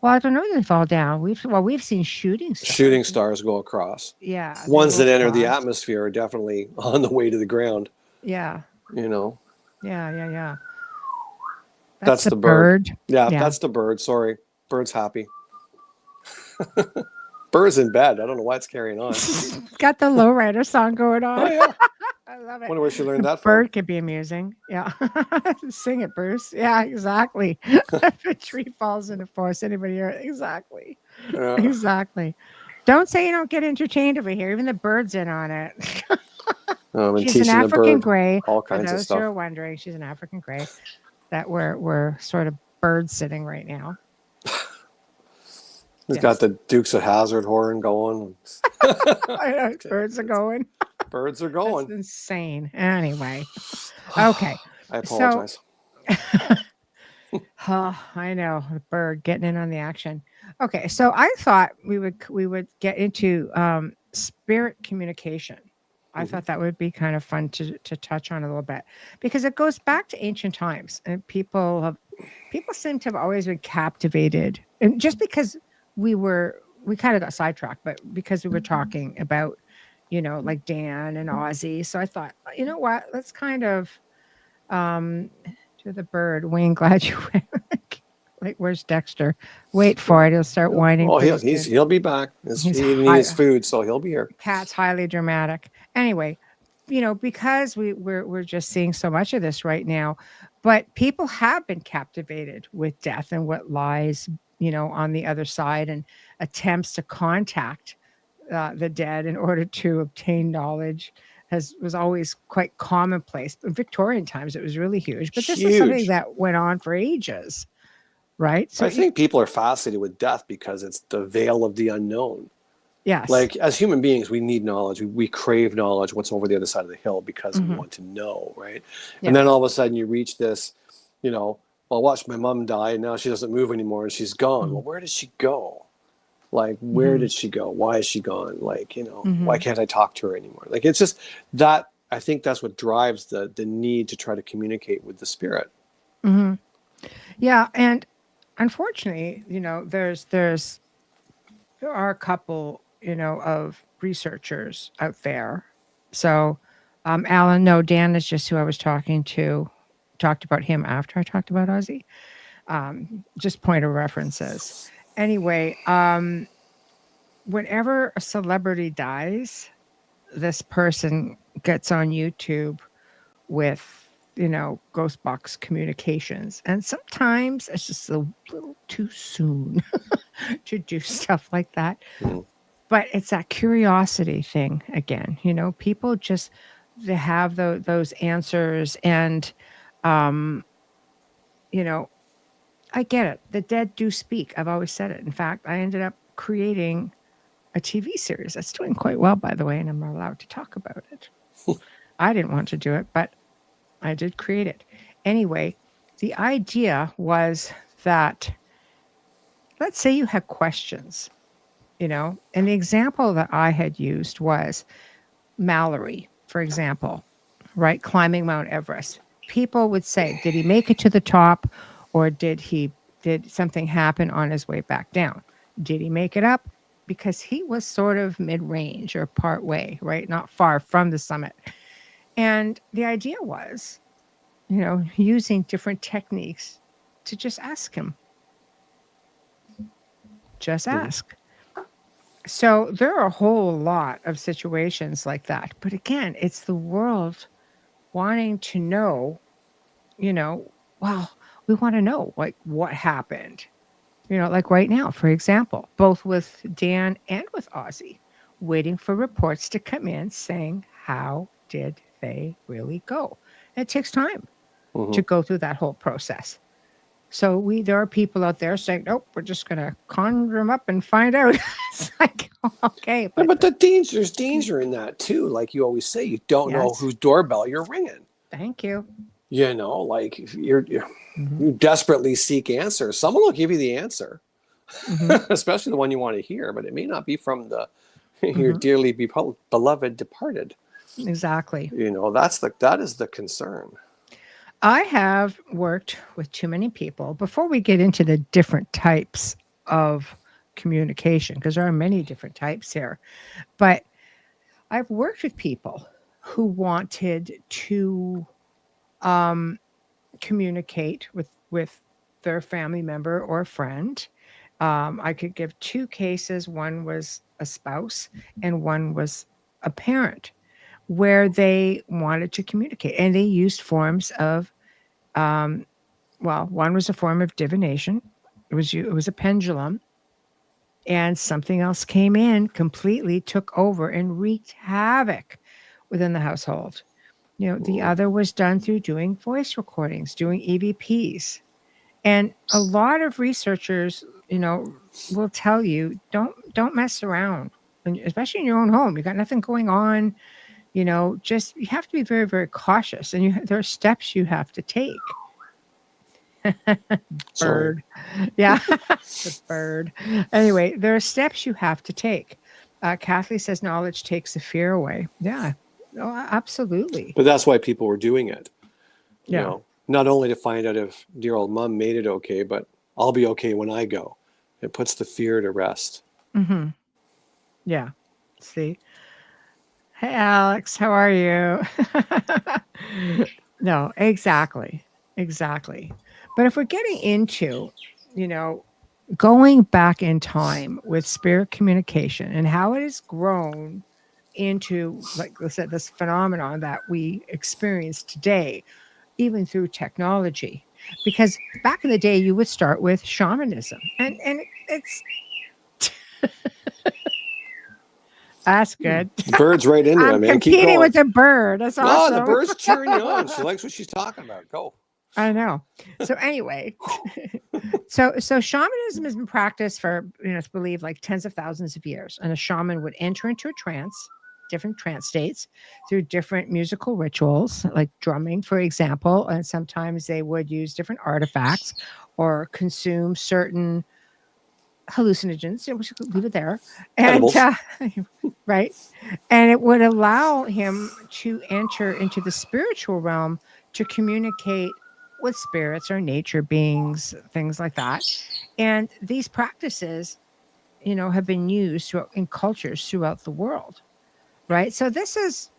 Well, I don't know if they fall down. We've seen shooting stars. Shooting stars go across. Yeah. Ones that enter the atmosphere are definitely on the way to the ground. Yeah. Yeah. That's the bird. Yeah, that's the bird. Sorry. Bird's happy. Bird's in bed. I don't know why it's carrying on. Got the lowrider song going on. Oh, yeah. I love it. Wonder where she learned that from. Bird can be amusing. Yeah. Sing it, Bruce. Yeah, exactly. If a tree falls in the forest, anybody hear it? Exactly. Yeah. Exactly. Don't say you don't get entertained over here. Even the bird's in on it. She's an African gray. All kinds of stuff. For those who are wondering, she's an African gray that we're sort of bird sitting right now. He's got the Dukes of Hazzard horn going. I know, birds are going. Birds are going. That's insane. Anyway. Okay. I apologize. I know, the bird getting in on the action. Okay, so I thought we would get into spirit communication. I thought that would be kind of fun to touch on a little bit, because it goes back to ancient times, and people seem to have always been captivated, and just because we kind of got sidetracked, but because we were talking about, like Dan and Ozzy. So I thought, you know what, let's kind of to the bird. Wayne, glad you went. Like, where's Dexter? Wait for it. He'll start whining. Oh, he'll be back. He needs food, so he'll be here. Cat's highly dramatic. Anyway, because we're just seeing so much of this right now, but people have been captivated with death and what lies, on the other side, and attempts to contact the dead in order to obtain knowledge was always quite commonplace. In Victorian times, it was really huge, but this is something that went on for ages. Right. So I think people are fascinated with death because it's the veil of the unknown. Yes. Like, as human beings, we need knowledge. We crave knowledge, what's over the other side of the hill, because we want to know, right? Yeah. And then all of a sudden you reach this, well, I watched my mom die and now she doesn't move anymore and she's gone. Well, where did she go? Like, where did she go? Why is she gone? Like, why can't I talk to her anymore? Like, it's just that, I think that's what drives the need to try to communicate with the spirit. Mm-hmm. Yeah. And unfortunately, there are a couple, of researchers out there. So, Alan, no, Dan is just who I was talking to. Talked about him after I talked about Ozzy. Just point of references. Anyway, whenever a celebrity dies, this person gets on YouTube with, ghost box communications. And sometimes it's just a little too soon to do stuff like that. But it's that curiosity thing again. People just, they have those answers. And, I get it. The dead do speak. I've always said it. In fact, I ended up creating a TV series that's doing quite well, by the way, and I'm not allowed to talk about it. I didn't want to do it, but I did create it. Anyway, the idea was that, let's say you had questions, and the example that I had used was Mallory, for example, right? Climbing Mount Everest. People would say, did he make it to the top, or did something happen on his way back down? Did he make it up? Because he was sort of mid-range or part way, right? Not far from the summit. And the idea was, using different techniques to just ask him. Just ask. So there are a whole lot of situations like that. But again, it's the world wanting to know well, we want to know like what happened. Like right now, for example, both with Dan and with Ozzy, waiting for reports to come in saying how did they really go. And it takes time Hmm. to go through that whole process. So there are people out there saying, "Nope, we're just gonna conjure them up and find out." It's like, okay, Yeah, but but there's danger in that too. Like you always say, you don't know yes, whose doorbell you're ringing. thank you. Like if Hmm. you desperately seek answers. Someone will give you the answer, Hmm. especially the one you want to hear, but it may not be from the your Hmm. dearly beloved departed. Exactly. That is the concern. I have worked with too many people. Before we get into the different types of communication, because there are many different types here, but I've worked with people who wanted to um, communicate with their family member or friend. I could give two cases. One was a spouse, and one was a parent, where they wanted to communicate, and they used forms of um, well, one was a form of divination. It was a pendulum, and something else came in, completely took over and wreaked havoc within the household. The Mm. other was done through doing voice recordings, doing EVPs. And a lot of researchers, will tell you don't mess around, especially in your own home. You got nothing going on, just you have to be very, very cautious, and there are steps you have to take. Sorry. Bird. Yeah, the bird. Anyway, there are steps you have to take. Kathy says knowledge takes the fear away. Yeah, oh, absolutely. But that's why people were doing it. Yeah. Not only to find out if dear old mom made it okay, but I'll be okay when I go. It puts the fear to rest. Hmm. Yeah. See. Hey, Alex, how are you? No, exactly. Exactly. But if we're getting into, you know, going back in time with spirit communication and how it has grown into, like I said, this phenomenon that we experience today, even through technology. Because back in the day, you would start with shamanism, and it's that's good. Bird's right into it, I'm man. Keep competing going. with a bird. That's No, the awesome. bird's cheering you on. She likes what she's talking about. Go. I know. So anyway, so shamanism has been practiced for, it's believed like tens of thousands of years. And a shaman would enter into a trance, different trance states, through different musical rituals, like drumming, for example. And sometimes they would use different artifacts or consume certain hallucinogens. We should leave it there. And Edibles. right. And it would allow him to enter into the spiritual realm to communicate with spirits or nature beings, things like that. And these practices, have been used in cultures throughout the world, right? So this is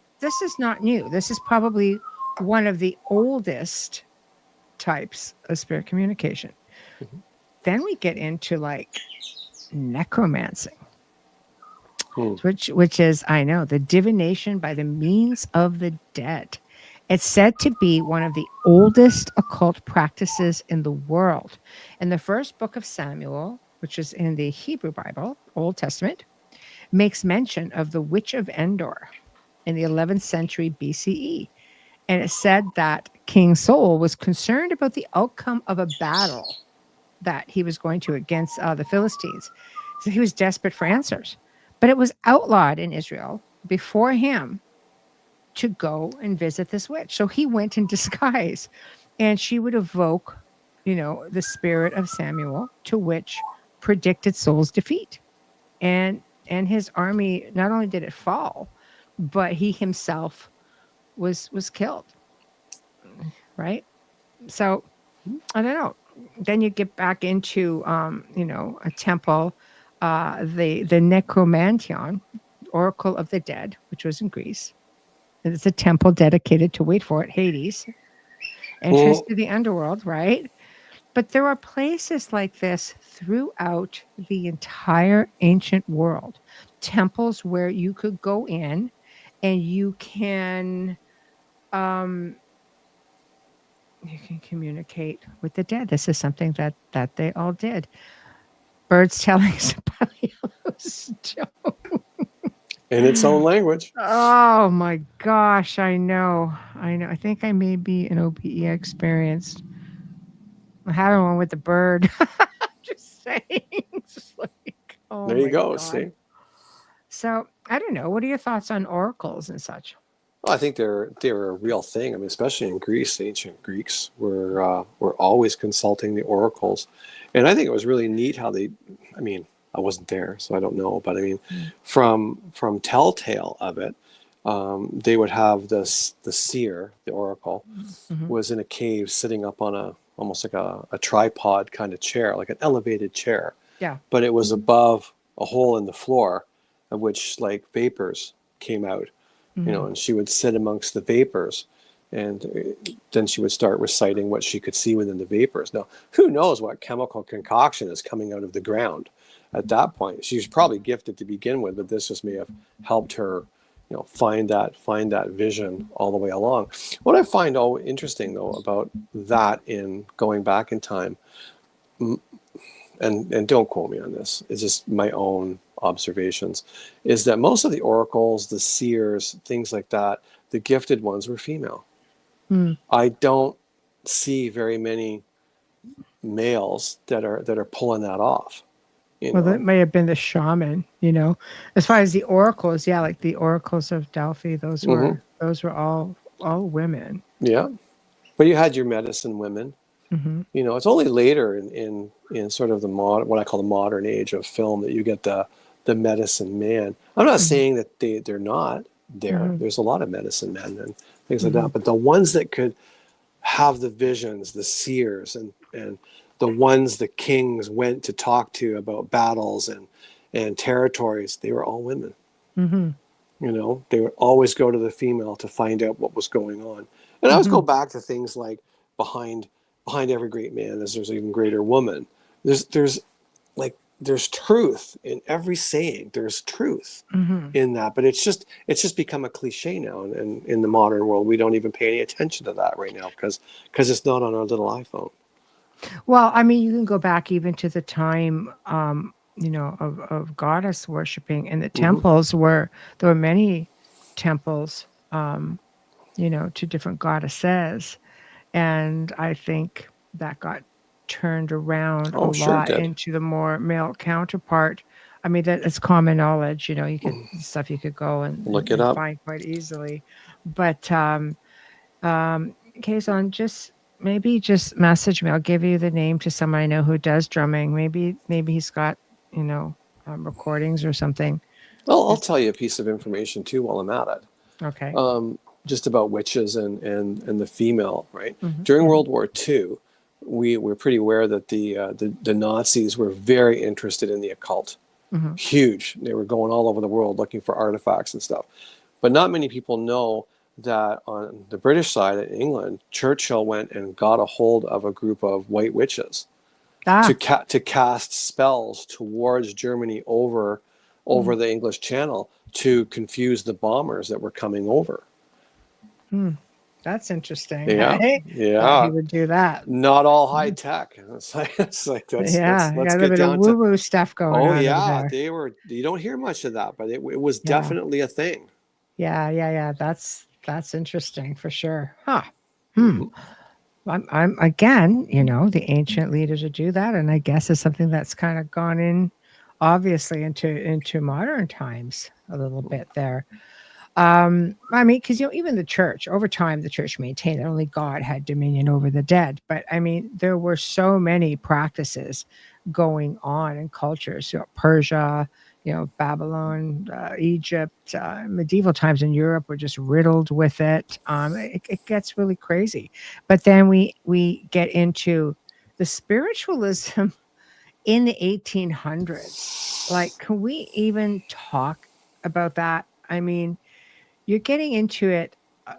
not new. This is probably one of the oldest types of spirit communication. Mhm. Then we get into like necromancy, Hmm. which is, I know, the divination by the means of the dead. It's said to be one of the oldest occult practices in the world. In the first book of Samuel, which is in the Hebrew Bible, Old Testament, makes mention of the witch of Endor in the 11th century BCE. And it said that King Saul was concerned about the outcome of a battle that he was going to against the Philistines. So he was desperate for answers. But it was outlawed in Israel before him to go and visit this witch. So he went in disguise, and she would evoke, the spirit of Samuel, to which predicted Saul's defeat. And his army, not only did it fall, but he himself was killed. Right. So I don't know. Then you get back into, a temple, the Necromantion, Oracle of the Dead, which was in Greece. And it's a temple dedicated to, wait for it, Hades, entrance Well, to the underworld, right? But there are places like this throughout the entire ancient world, temples where you could go in and you can um, you can communicate with the dead. This is something that they all did. Birds telling us about Yellowstone. In its own language. Oh my gosh, I know. I know. I think I may be an OBE experienced. I'm having one with the bird. Just saying. Just like, oh There you my go. God. See. So I don't know. What are your thoughts on oracles and such? Well, I think they're a real thing. I mean, especially in Greece, the ancient Greeks were always consulting the oracles, and I think it was really neat how they. I mean, I wasn't there, so I don't know, but I mean, Mm. from telltale of it, they would have this the seer, the oracle, Mm-hmm. was in a cave, sitting up on a almost like a tripod kind of chair, like an elevated chair, Yeah. but it was above a hole in the floor, of which like vapors came out, Mm-hmm. and she would sit amongst the vapors, and then she would start reciting what she could see within the vapors. Now, who knows what chemical concoction is coming out of the ground at that point? She was probably gifted to begin with, but this just may have helped her, find that vision all the way along. What I find interesting though about that, in going back in time, and don't quote me on this, it's just my own observations, is that most of the oracles, the seers, things like that, the gifted ones were female. Mm. I don't see very many males that are pulling that off. Well, that may have been the shaman, As far as the oracles, yeah, like the oracles of Delphi, those Hmm. were all women. Yeah, but you had your medicine women. Mm-hmm. It's only later in sort of the what I call the modern age of film, that you get the medicine man. I'm not Mm-hmm. saying that they're not there. Mm-hmm. There's a lot of medicine men and things like Mm-hmm. that, but the ones that could have the visions, the seers, and the ones the kings went to talk to about battles and territories, they were all women. Mm-hmm. They would always go to the female to find out what was going on. And I always Mm-hmm. go back to things like behind every great man there's an even greater woman. There's truth in every saying. There's truth Mm-hmm. in that, but it's just become a cliche now. And in the modern world, we don't even pay any attention to that right now because it's not on our little iPhone. Well, I mean, you can go back even to the time, of goddess worshiping in the Hmm. temples, where there were many temples, to different goddesses. And I think that got turned around a Oh, sure it lot did. into the more male counterpart. I mean, that it's common knowledge, you could stuff you could go Look it and up. find quite easily. But Kazon, just message me. I'll give you the name to someone I know who does drumming. Maybe he's got, recordings or something. I'll Just tell you a piece of information too while I'm at it. okay. Just about witches and the female, right? Hmm. During Hmm. World War II, we're pretty aware that the Nazis were very interested in the occult. Hmm. Huge. They were going all over the world looking for artifacts and stuff. But not many people know that on the British side in England, Churchill went and got a hold of a group of white witches to Ah. to cast spells towards Germany over Mm. the English Channel to confuse the bombers that were coming over. Hmm. That's interesting. Yeah, Hey, thought he yeah. would do that. Not all high Mhm. tech. It's like Yeah, let's got a little get bit of down to. woo-woo stuff going Oh on over yeah, there. they were. You don't hear much of that, but it was Yeah, definitely a thing. yeah. That's interesting for sure. Huh. Hmm. Hmm. I'm again, the ancient leaders would do that, and I guess it's something that's kind of gone in, obviously, into modern times a little bit there. I mean, because even the church, over time, the church maintained that only God had dominion over the dead. But I mean, there were so many practices going on in cultures, Persia, Babylon, Egypt, medieval times in Europe were just riddled with it. It gets really crazy. But then we get into the spiritualism in the 1800s. Like, can we even talk about that? I mean, you're getting into it.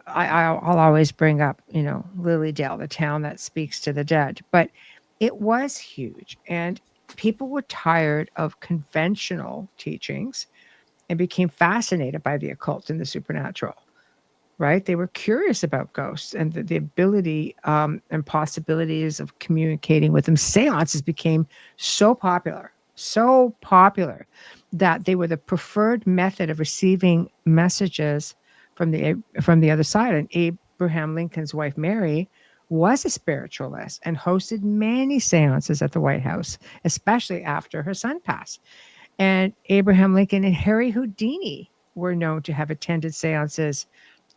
I'll always bring up, Lilydale, the town that speaks to the dead, but it was huge, and people were tired of conventional teachings and became fascinated by the occult and the supernatural. right? They were curious about ghosts and the ability and possibilities of communicating with them. Seances became so popular that they were the preferred method of receiving messages from the other side. And Abraham Lincoln's wife, Mary, was a spiritualist and hosted many seances at the White House, especially after her son passed. And Abraham Lincoln and Harry Houdini were known to have attended seances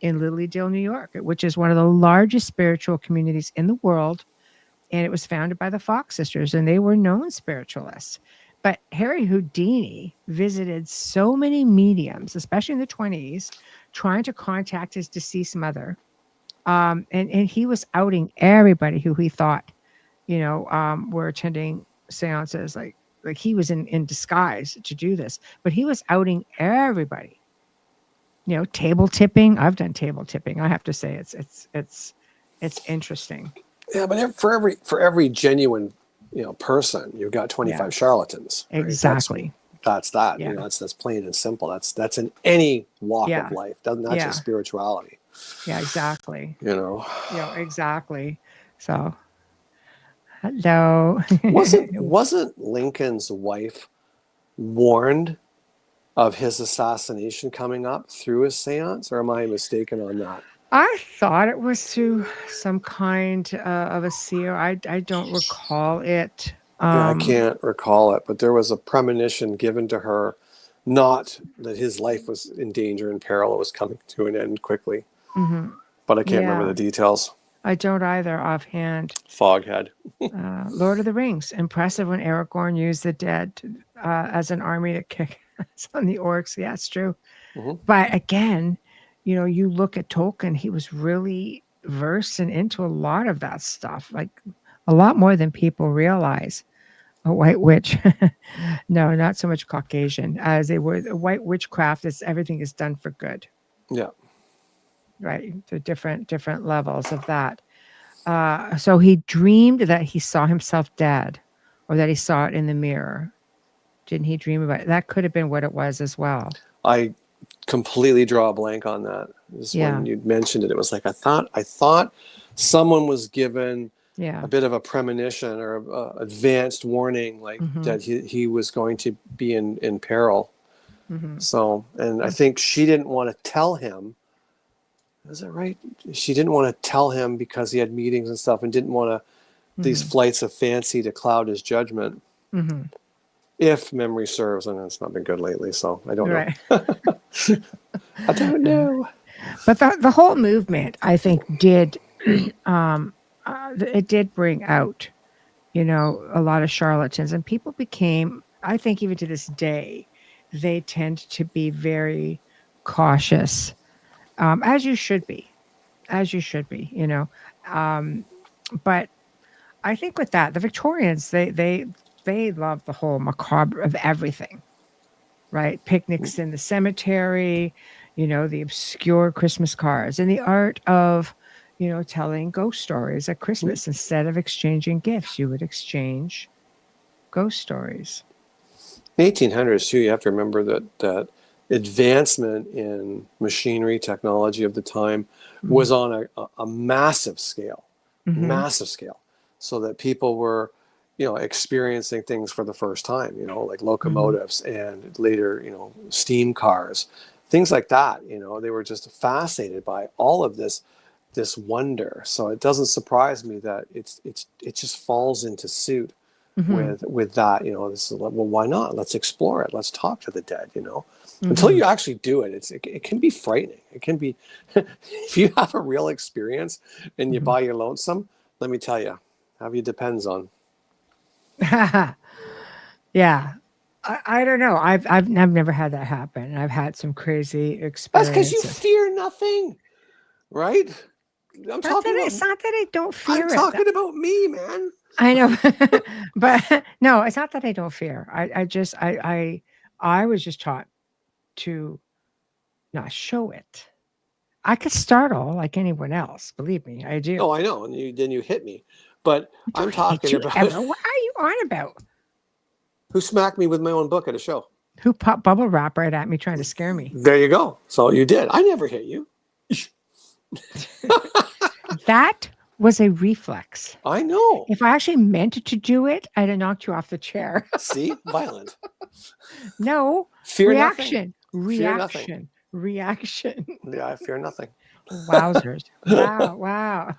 in Lilydale, New York, which is one of the largest spiritual communities in the world. And it was founded by the Fox sisters, and they were known spiritualists. But Harry Houdini visited so many mediums, especially in the 20s, trying to contact his deceased mother. And he was outing everybody who he thought, were attending seances. Like he was in disguise to do this, but he was outing everybody. Table tipping. I've done table tipping. I have to say it's interesting. Yeah, but for every genuine, person, you've got 25 charlatans. Right? Exactly. That's that. Yeah. That's plain and simple. That's in any walk of life. That's just spirituality. Yeah, exactly. Yeah, exactly. So, hello. wasn't Lincoln's wife warned of his assassination coming up through a seance, or am I mistaken on that? I thought it was through some kind of a seer. I don't recall it. I can't recall it, but there was a premonition given to her, not that his life was in danger and peril. It was coming to an end quickly. Mm-hmm. But I can't remember the details. I don't either offhand. Foghead. Lord of the Rings. Impressive when Aragorn used the dead as an army to kick on the orcs. Yeah, it's true. Mm-hmm. But again, you look at Tolkien, he was really versed and into a lot of that stuff, like a lot more than people realize. A white witch. No, not so much Caucasian as they were. A white witchcraft is everything is done for good. Yeah. Right. To different levels of that. So he dreamed that he saw himself dead, or that he saw it in the mirror. Didn't he dream about it? That could have been what it was as well. I completely draw a blank on that. When you mentioned it, it was like I thought someone was given a bit of a premonition or advanced warning, like that he was going to be in peril. Mm-hmm. So, and I think she didn't want to tell him. Is that right? She didn't want to tell him because he had meetings and stuff, and didn't want these flights of fancy to cloud his judgment. Mm-hmm. If memory serves, and it's not been good lately, so I don't know. I don't know. But the whole movement, I think, did it did bring out, a lot of charlatans, and people became, I think, even to this day, they tend to be very cautious, as you should be, But I think with that, the Victorians, they love the whole macabre of everything, right? Picnics in the cemetery, the obscure Christmas cards, and the art of, telling ghost stories at Christmas. Instead of exchanging gifts, you would exchange ghost stories. In the 1800s, too, you have to remember that advancement in machinery, technology of the time was on a massive scale, so that people were, experiencing things for the first time, like locomotives and later, steam cars, things like that. They were just fascinated by all of this wonder. So it doesn't surprise me that it just falls into suit with that. This is, well, why not? Let's explore it. Let's talk to the dead. Until you actually do it, it can be frightening. It can be if you have a real experience and you buy your lonesome. Let me tell you, have you depends on. Yeah, I don't know. I've never had that happen. I've had some crazy experiences. That's because you fear nothing, right? It's not that I don't fear. I'm talking about me, man. I know, but no, it's not that I don't fear. I was just taught to not show it. I could startle like anyone else. Believe me, I do. Oh, I know. And then you hit me. But I'm talking about. What are you on about? Who smacked me with my own book at a show? Who popped bubble wrap right at me trying to scare me? There you go. So you did. I never hit you. That was a reflex. I know. If I actually meant to do it, I'd have knocked you off the chair. See, violent. No, Fear nothing. reaction, Fear nothing. reaction. Yeah, I fear nothing. Wowzers. Wow.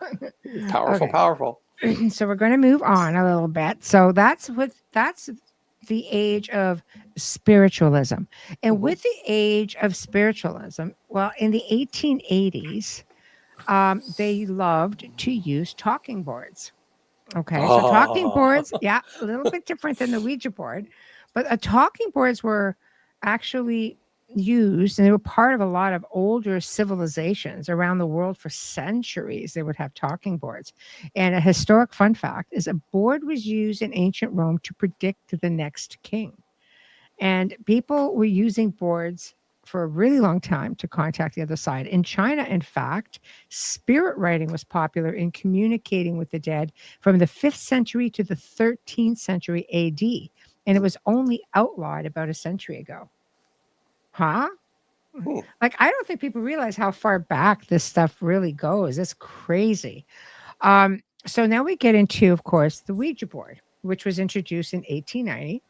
Powerful, Okay. powerful. So we're going to move on a little bit. So that's the age of spiritualism. And Mhm. with the age of spiritualism, well, in the 1880s, they loved to use talking boards. Okay, so talking boards, yeah, a little bit different than the Ouija board, but talking boards were actually used, and they were part of a lot of older civilizations around the world for centuries. They would have talking boards. And a historic fun fact is a board was used in ancient Rome to predict the next king. And people were using boards for a really long time to contact the other side. In China, in fact, spirit writing was popular in communicating with the dead from the 5th century to the 13th century AD. And it was only outlawed about a century ago. Huh? Hmm. Like, I don't think people realize how far back this stuff really goes. It's crazy. So now we get into, of course, the Ouija board, which was introduced in 1890.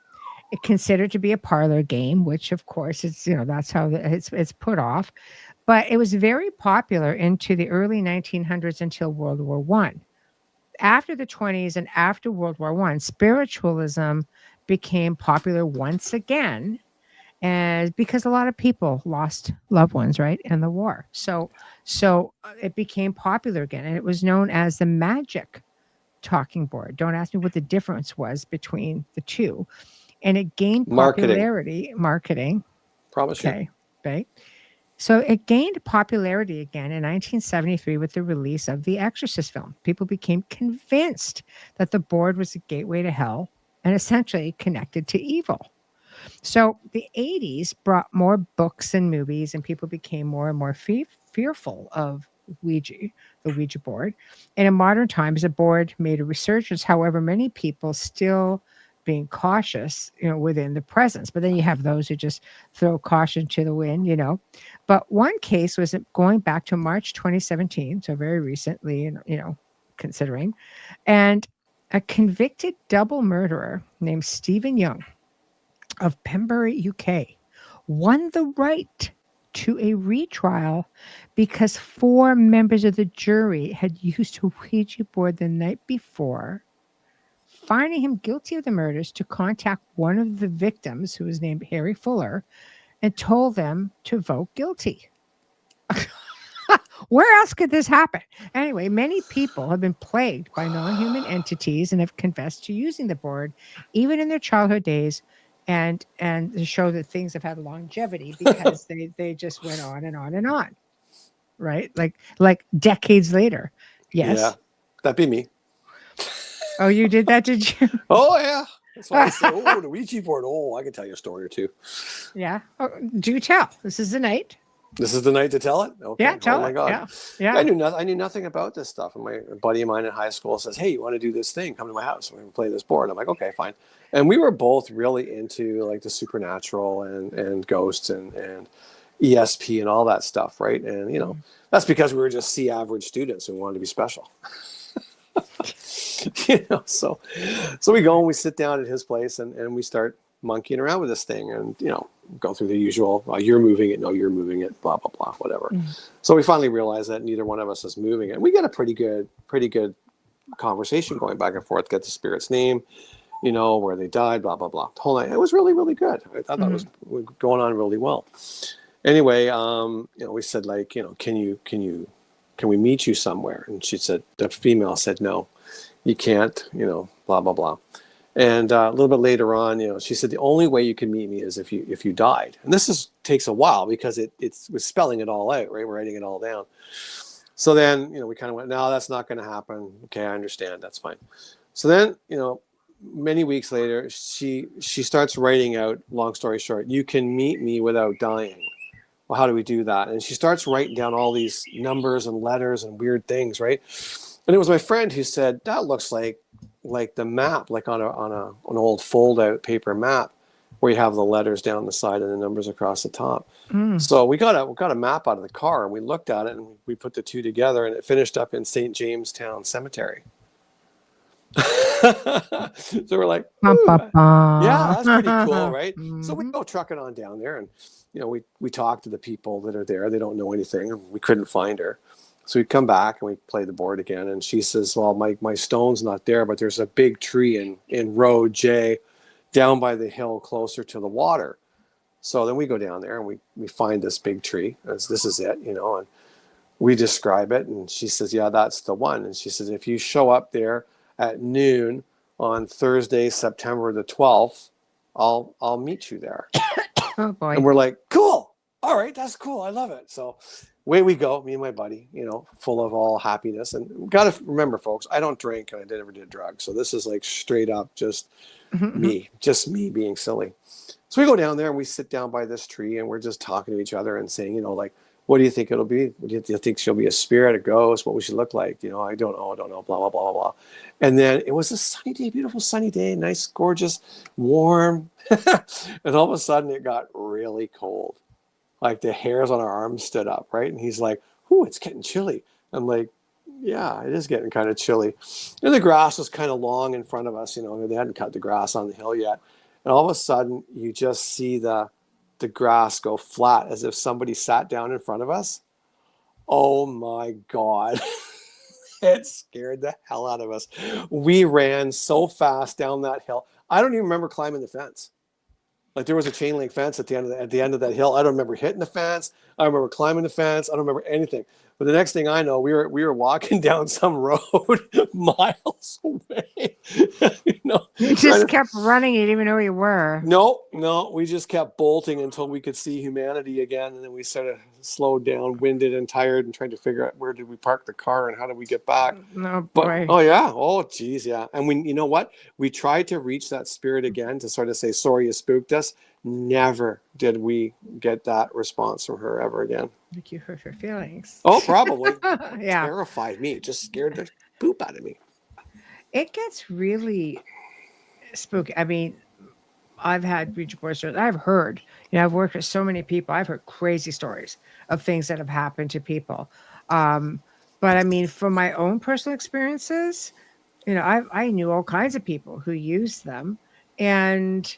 It considered to be a parlor game, which of course it's, that's how it's put off. But it was very popular into the early 1900s until World War One. After the 20s and after World War One, spiritualism became popular once again, and because a lot of people lost loved ones, right, in the war. So it became popular again, and it was known as the magic talking board. Don't ask me what the difference was between the two. And it gained popularity. Marketing. Promise you. Okay. Right. So it gained popularity again in 1973 with the release of the Exorcist film. People became convinced that the board was a gateway to hell and essentially connected to evil. So the 80s brought more books and movies, and people became more and more fearful of the Ouija board. And in modern times, the board made a resurgence. However, many people still being cautious, within the presence. But then you have those who just throw caution to the wind. But one case was going back to March 2017, so very recently, considering, and a convicted double murderer named Stephen Young of Pembury, UK, won the right to a retrial because 4 members of the jury had used a Ouija board the night before, finding him guilty of the murders, to contact one of the victims, who was named Harry Fuller, and told them to vote guilty. Where else could this happen? Anyway, many people have been plagued by non-human entities and have confessed to using the board, even in their childhood days, and to show that things have had longevity because they just went on and on and on, right? Like decades later. Yes. Yeah, that'd be me. Oh, you did that, did you? Oh, yeah. That's why I say, the Ouija board. Oh, I can tell you a story or two. Yeah. Oh, do tell. This is the night. This is the night to tell it? Okay. Yeah, tell it. Oh, my God. Yeah. I knew nothing about this stuff. And my buddy of mine in high school says, hey, you want to do this thing? Come to my house. We're going to play this board. I'm like, okay, fine. And we were both really into like the supernatural and ghosts and ESP and all that stuff, right? And, that's because we were just C-average students and wanted to be special. So we go and we sit down at his place and we start monkeying around with this thing and, go through the usual, you're moving it, no, you're moving it, blah, blah, blah, whatever. So we finally realize that neither one of us is moving it. And we get a pretty good conversation going back and forth, get the spirit's name, where they died, blah, blah, blah. The whole night. It was really, really good. I thought it was going on really well. Anyway, we said like, can we meet you somewhere? And she said, the female said, no, you can't, blah, blah, blah. And a little bit later on, she said, the only way you can meet me is if you died. And this takes a while because it was spelling it all out, right? We're writing it all down. So then, we kind of went, no, that's not going to happen. Okay, I understand. That's fine. So then, many weeks later, she starts writing out, long story short, you can meet me without dying. Well, how do we do that? And she starts writing down all these numbers and letters and weird things, right? And it was my friend who said, that looks like the map, like on an old fold out paper map where you have the letters down the side and the numbers across the top. Mm. So we got a map out of the car and we looked at it and we put the two together and it finished up in St. Jamestown Cemetery. So we're like, yeah, that's pretty cool, right? So we go trucking on down there and, you know, we talk to the people that are there. They don't know anything. And we couldn't find her. So we come back and we play the board again. And she says, well, my stone's not there, but there's a big tree in row J down by the hill closer to the water. So then we go down there and we find this big tree. This is it, you know, and we describe it. And she says, yeah, that's the one. And she says, if you show up there at noon on Thursday, September the 12th, I'll meet you there. Oh boy. And we're like, cool. All right, that's cool. I love it. So away we go, me and my buddy, you know, full of all happiness. And we got to remember, folks, I don't drink and I never did drugs. So this is like straight up just me being silly. So we go down there and we sit down by this tree and we're just talking to each other and saying, you know, like, what do you think it'll be? Do you think she'll be a spirit, a ghost? What would she look like? You know, I don't know, blah, blah, blah, blah, blah. And then it was a sunny day, beautiful sunny day, nice, gorgeous, warm. And all of a sudden it got really cold. Like the hairs on our arms stood up, right? And he's like, ooh, it's getting chilly. I'm like, yeah, it is getting kind of chilly. And the grass was kind of long in front of us. You know, they hadn't cut the grass on the hill yet. And all of a sudden you just see the grass go flat as if somebody sat down in front of us. Oh my God. It scared the hell out of us. We ran so fast down that hill. I don't even remember climbing the fence. Like there was a chain link fence at the end of that hill. I don't remember hitting the fence. I don't remember climbing the fence. I don't remember anything. But the next thing I know, we were walking down some road miles away. You know, you just kept running. You didn't even know where you were. No, we just kept bolting until we could see humanity again, and then we sort of slowed down, winded and tired, and trying to figure out where did we park the car and how did we get back. No, but oh geez, yeah. And you know what? We tried to reach that spirit again to sort of say, sorry, you spooked us. Never did we get that response from her ever again. Like you hurt her feelings. Oh, probably. Yeah. Terrified me. It just scared the poop out of me. It gets really spooky. I mean, I've had Ouija board stories. I've heard, you know, I've worked with so many people. I've heard crazy stories of things that have happened to people. But I mean, from my own personal experiences, you know, I knew all kinds of people who used them. And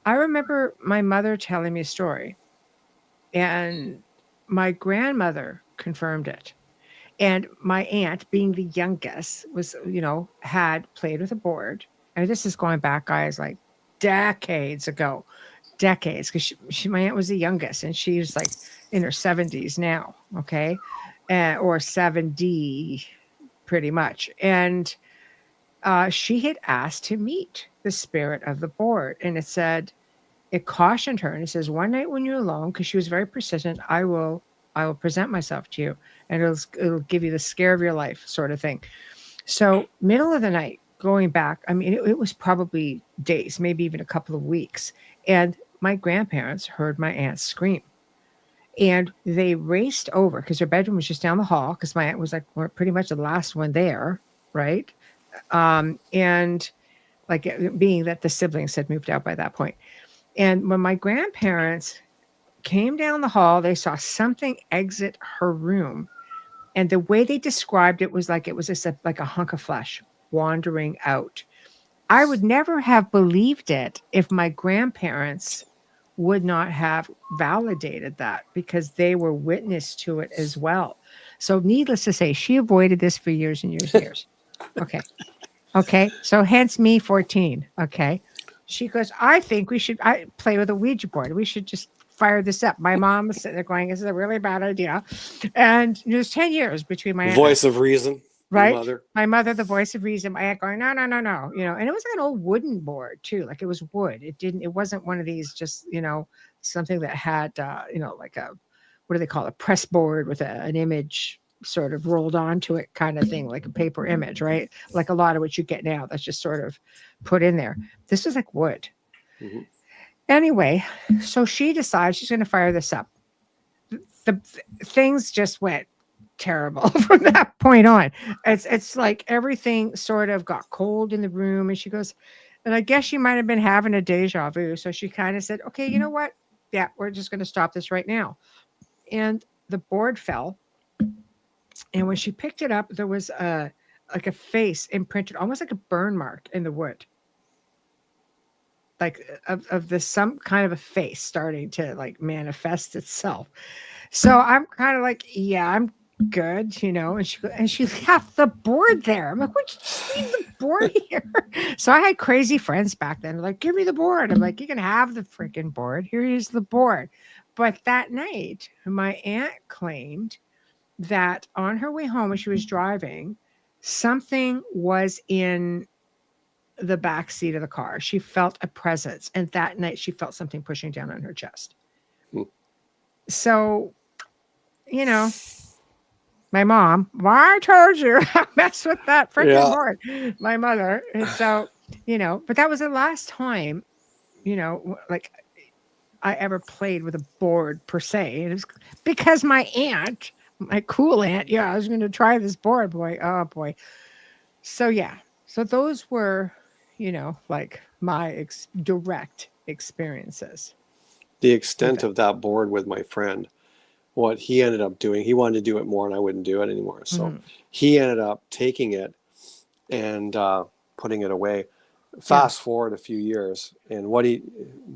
I remember my mother telling me a story, and my grandmother confirmed it. And my aunt, being the youngest, was, you know, had played with a board. And this is going back, guys, like decades ago. Decades. Because my aunt was the youngest, and she was like in her 70s now, okay? Or 70, pretty much. And she had asked to meet the spirit of the board. And it cautioned her. And it says, one night when you're alone, because she was very persistent, I will present myself to you, and it'll give you the scare of your life, sort of thing. So middle of the night, going back, I mean, it was probably days, maybe even a couple of weeks. And my grandparents heard my aunt scream. And they raced over, because her bedroom was just down the hall, because my aunt was like pretty much the last one there, right? And like being that the siblings had moved out by that point. And when my grandparents came down the hall, they saw something exit her room. And the way they described it was like like a hunk of flesh wandering out. I would never have believed it if my grandparents would not have validated that, because they were witness to it as well. So needless to say, she avoided this for years and years and years. Okay. So hence me 14. Okay. She goes, I think we should play with a Ouija board. We should just fire this up. My mom was sitting there going, this is a really bad idea. And it was 10 years between my voice of reason. Right? My mother, the voice of reason. My aunt going, no. You know, and it was like an old wooden board too. Like it was wood. It wasn't one of these just, you know, something that had, you know, like what do they call it? A press board with an image sort of rolled onto it kind of thing, like a paper image, right? Like a lot of what you get now that's just sort of put in there. This is like wood. Mm-hmm. Anyway, so she decides she's going to fire this up. The things just went terrible from that point on. It's like everything sort of got cold in the room, and she goes, And I guess she might have been having a deja vu. So she kind of said, okay, you know what? Yeah, we're just going to stop this right now. And the board fell. And when she picked it up, there was like a face imprinted, almost like a burn mark in the wood. Like of this some kind of a face starting to like manifest itself. So I'm kind of like, yeah, I'm good, and she left the board there. I'm like, would you just leave the board here? So I had crazy friends back then, like, give me the board. I'm like, you can have the freaking board. Here is the board. But that night, my aunt claimed that on her way home when she was driving, something was in the back seat of the car. She felt a presence, and that night she felt something pushing down on her chest. So, my mom, well, I told you, mess with that freaking board. My mother. And so, but that was the last time, like I ever played with a board per se. And it was because my aunt, my cool aunt, I was going to try this board, boy. Oh boy. So yeah. So those were, like my direct experiences. The extent of that board with my friend, what he ended up doing, he wanted to do it more and I wouldn't do it anymore. So he ended up taking it and putting it away. Fast forward a few years, and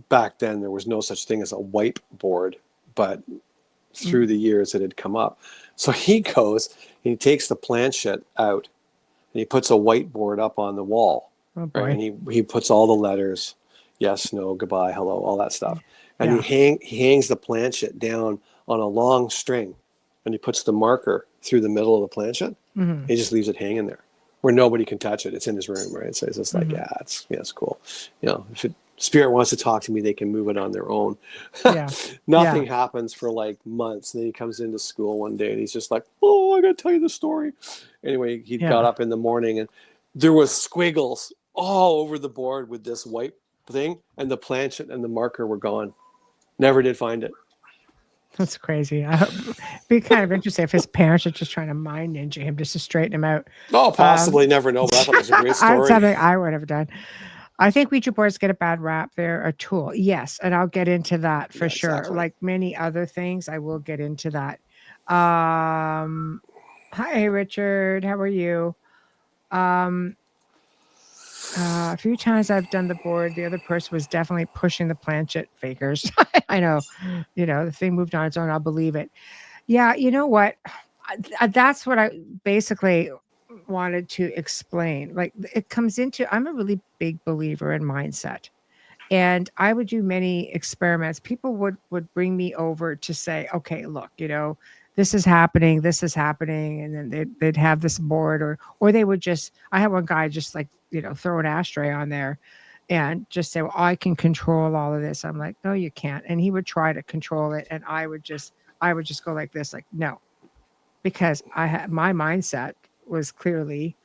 back then there was no such thing as a whiteboard, but through the years it had come up. So he goes and he takes the planchette out and he puts a whiteboard up on the wall. Oh, right? And he puts all the letters, yes, no, goodbye, hello, all that stuff. And he hangs the planchette down on a long string, and he puts the marker through the middle of the planchette. He just leaves it hanging there where nobody can touch it. It's in his room, right? So it's just like, it's cool. If spirit wants to talk to me, they can move it on their own. Nothing happens for like months. And then he comes into school one day and he's just like, oh, I got to tell you the story. Anyway, he got up in the morning and there was squiggles all over the board with this white thing, and the planchette and the marker were gone. Never did find it. That's crazy. It'd be kind of interesting if his parents are just trying to mind ninja him just to straighten him out. Oh, possibly. Never know. But I thought it was a great story. That's something I would have done. I think Ouija boards get a bad rap. They're a tool. Yes. And I'll get into that for sure. Exactly. Like many other things, I will get into that. Hi, Richard. How are you? A few times I've done the board. The other person was definitely pushing the planchette. Fakers. I know, the thing moved on its own. I'll believe it. Yeah. You know what? That's what I basically wanted to explain. Like it comes into, I'm a really big believer in mindset, and I would do many experiments. People would bring me over to say, okay, look, this is happening. And then they'd have this board or they would just, I had one guy just like, throw an ashtray on there and just say, well, I can control all of this. I'm like, no, you can't. And he would try to control it. And I would just go like this, like, no, because my mindset was clearly,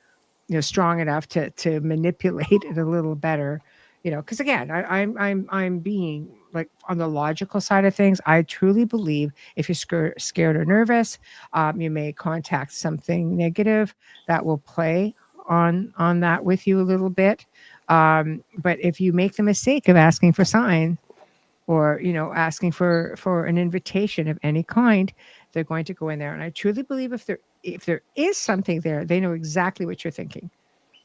strong enough to manipulate it a little better, because again, I'm being like on the logical side of things. I truly believe if you're scared or nervous, you may contact something negative that will play on that with you a little bit. But if you make the mistake of asking for sign or, asking for an invitation of any kind, they're going to go in there. And I truly believe if there is something there, they know exactly what you're thinking.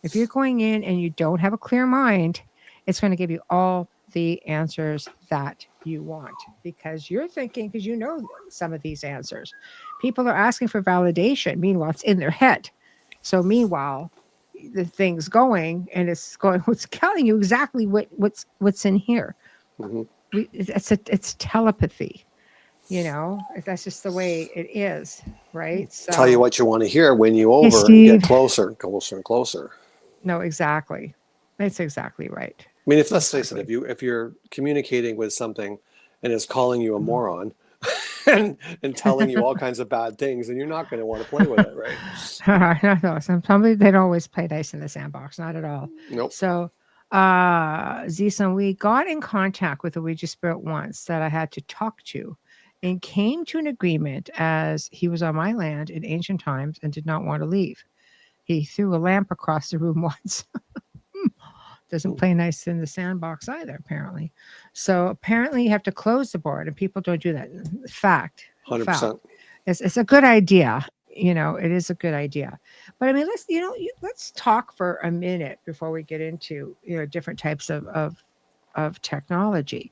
If you're going in and you don't have a clear mind, it's going to give you all the answers that you want because you're thinking, because some of these answers. People are asking for validation. Meanwhile, it's in their head. So meanwhile, the thing's going and it's telling you exactly what's in here. It's telepathy. That's just the way it is, right? So, tell you what you want to hear when you get closer and closer. No, exactly. That's exactly right. I mean, let's face it, if you're communicating with something and it's calling you a moron and telling you all kinds of bad things, then you're not going to want to play with it, right? No, somebody they don't always play nice in the sandbox, not at all. Nope. So, Zisan, we got in contact with a Ouija spirit once that I had to talk to, and came to an agreement as he was on my land in ancient times and did not want to leave. He threw a lamp across the room once. Doesn't play nice in the sandbox either, apparently. So apparently you have to close the board, and people don't do that. Fact. 100%. It's a good idea. It is a good idea. But I mean, let's talk for a minute before we get into, different types of technology.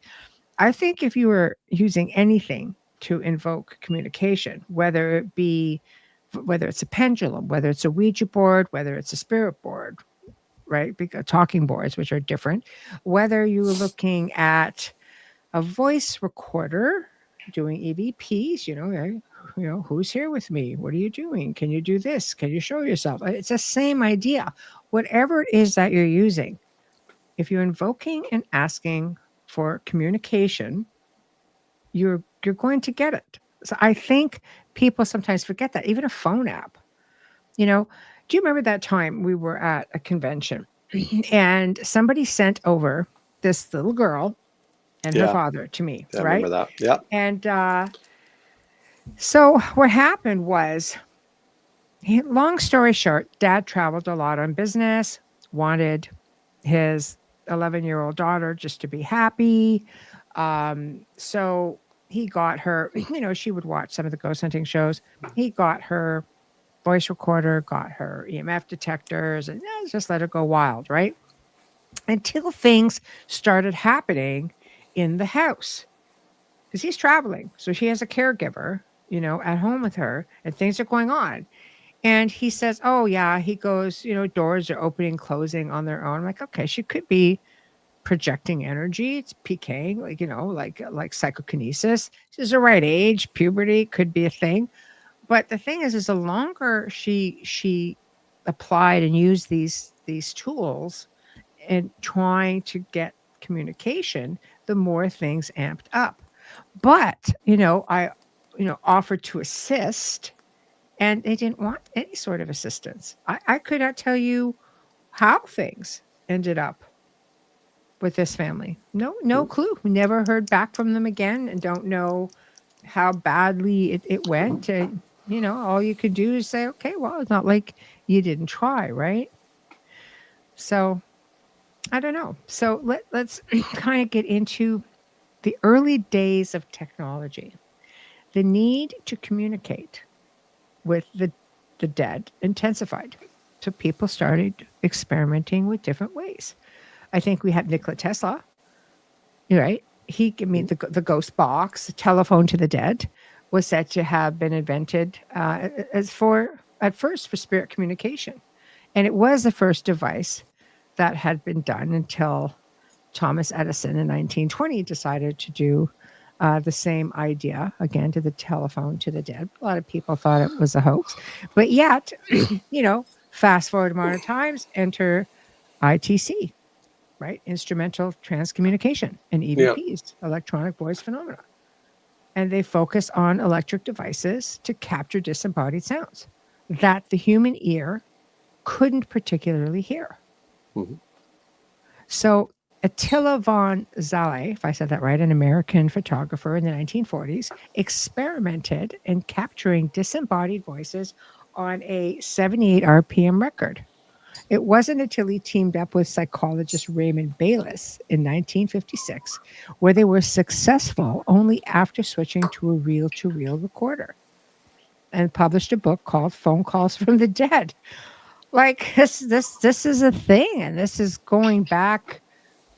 I think if you were using anything to invoke communication, whether it's a pendulum, whether it's a Ouija board, whether it's a spirit board, right? Because talking boards, which are different, whether you're looking at a voice recorder doing EVPs, who's here with me? What are you doing? Can you do this? Can you show yourself? It's the same idea. Whatever it is that you're using, if you're invoking and asking for communication, you're going to get it. So I think people sometimes forget that. Even a phone app. Do you remember that time we were at a convention and somebody sent over this little girl and her father to me, Yeah, I right? remember that. Yeah. And so what happened was, long story short, Dad traveled a lot on business, wanted his 11-year-old daughter just to be happy. So he got her, she would watch some of the ghost hunting shows. He got her voice recorder, got her EMF detectors, and just let her go wild, right? Until things started happening in the house. Because he's traveling. So she has a caregiver, at home with her, and things are going on. And he says, oh, yeah, he goes, doors are opening and closing on their own. I'm like, okay, she could be projecting energy. It's PKing, like psychokinesis. She's the right age. Puberty could be a thing. But the thing is the longer she applied and used these tools and trying to get communication, the more things amped up. But, I, offered to assist, and they didn't want any sort of assistance. I could not tell you how things ended up with this family. No clue. We never heard back from them again, and don't know how badly it went. All you could do is say, okay, well, it's not like you didn't try, right? So I don't know. So let's kind of get into the early days of technology. The need to communicate with the dead intensified. So people started experimenting with different ways. I think we have Nikola Tesla, right? He gave me the ghost box, the telephone to the dead, was said to have been invented at first for spirit communication. And it was the first device that had been done until Thomas Edison in 1920 decided to do the same idea, again, to the telephone to the dead. A lot of people thought it was a hoax. But yet, fast forward modern times, enter ITC, right? Instrumental transcommunication, and EVPs, electronic voice phenomena. And they focus on electric devices to capture disembodied sounds that the human ear couldn't particularly hear. Mm-hmm. So Attila von Szalay, if I said that right, an American photographer in the 1940s, experimented in capturing disembodied voices on a 78 RPM record. It wasn't until he teamed up with psychologist Raymond Bayless in 1956 where they were successful only after switching to a reel-to-reel recorder, and published a book called Phone Calls from the Dead. Like this is a thing, and this is going back,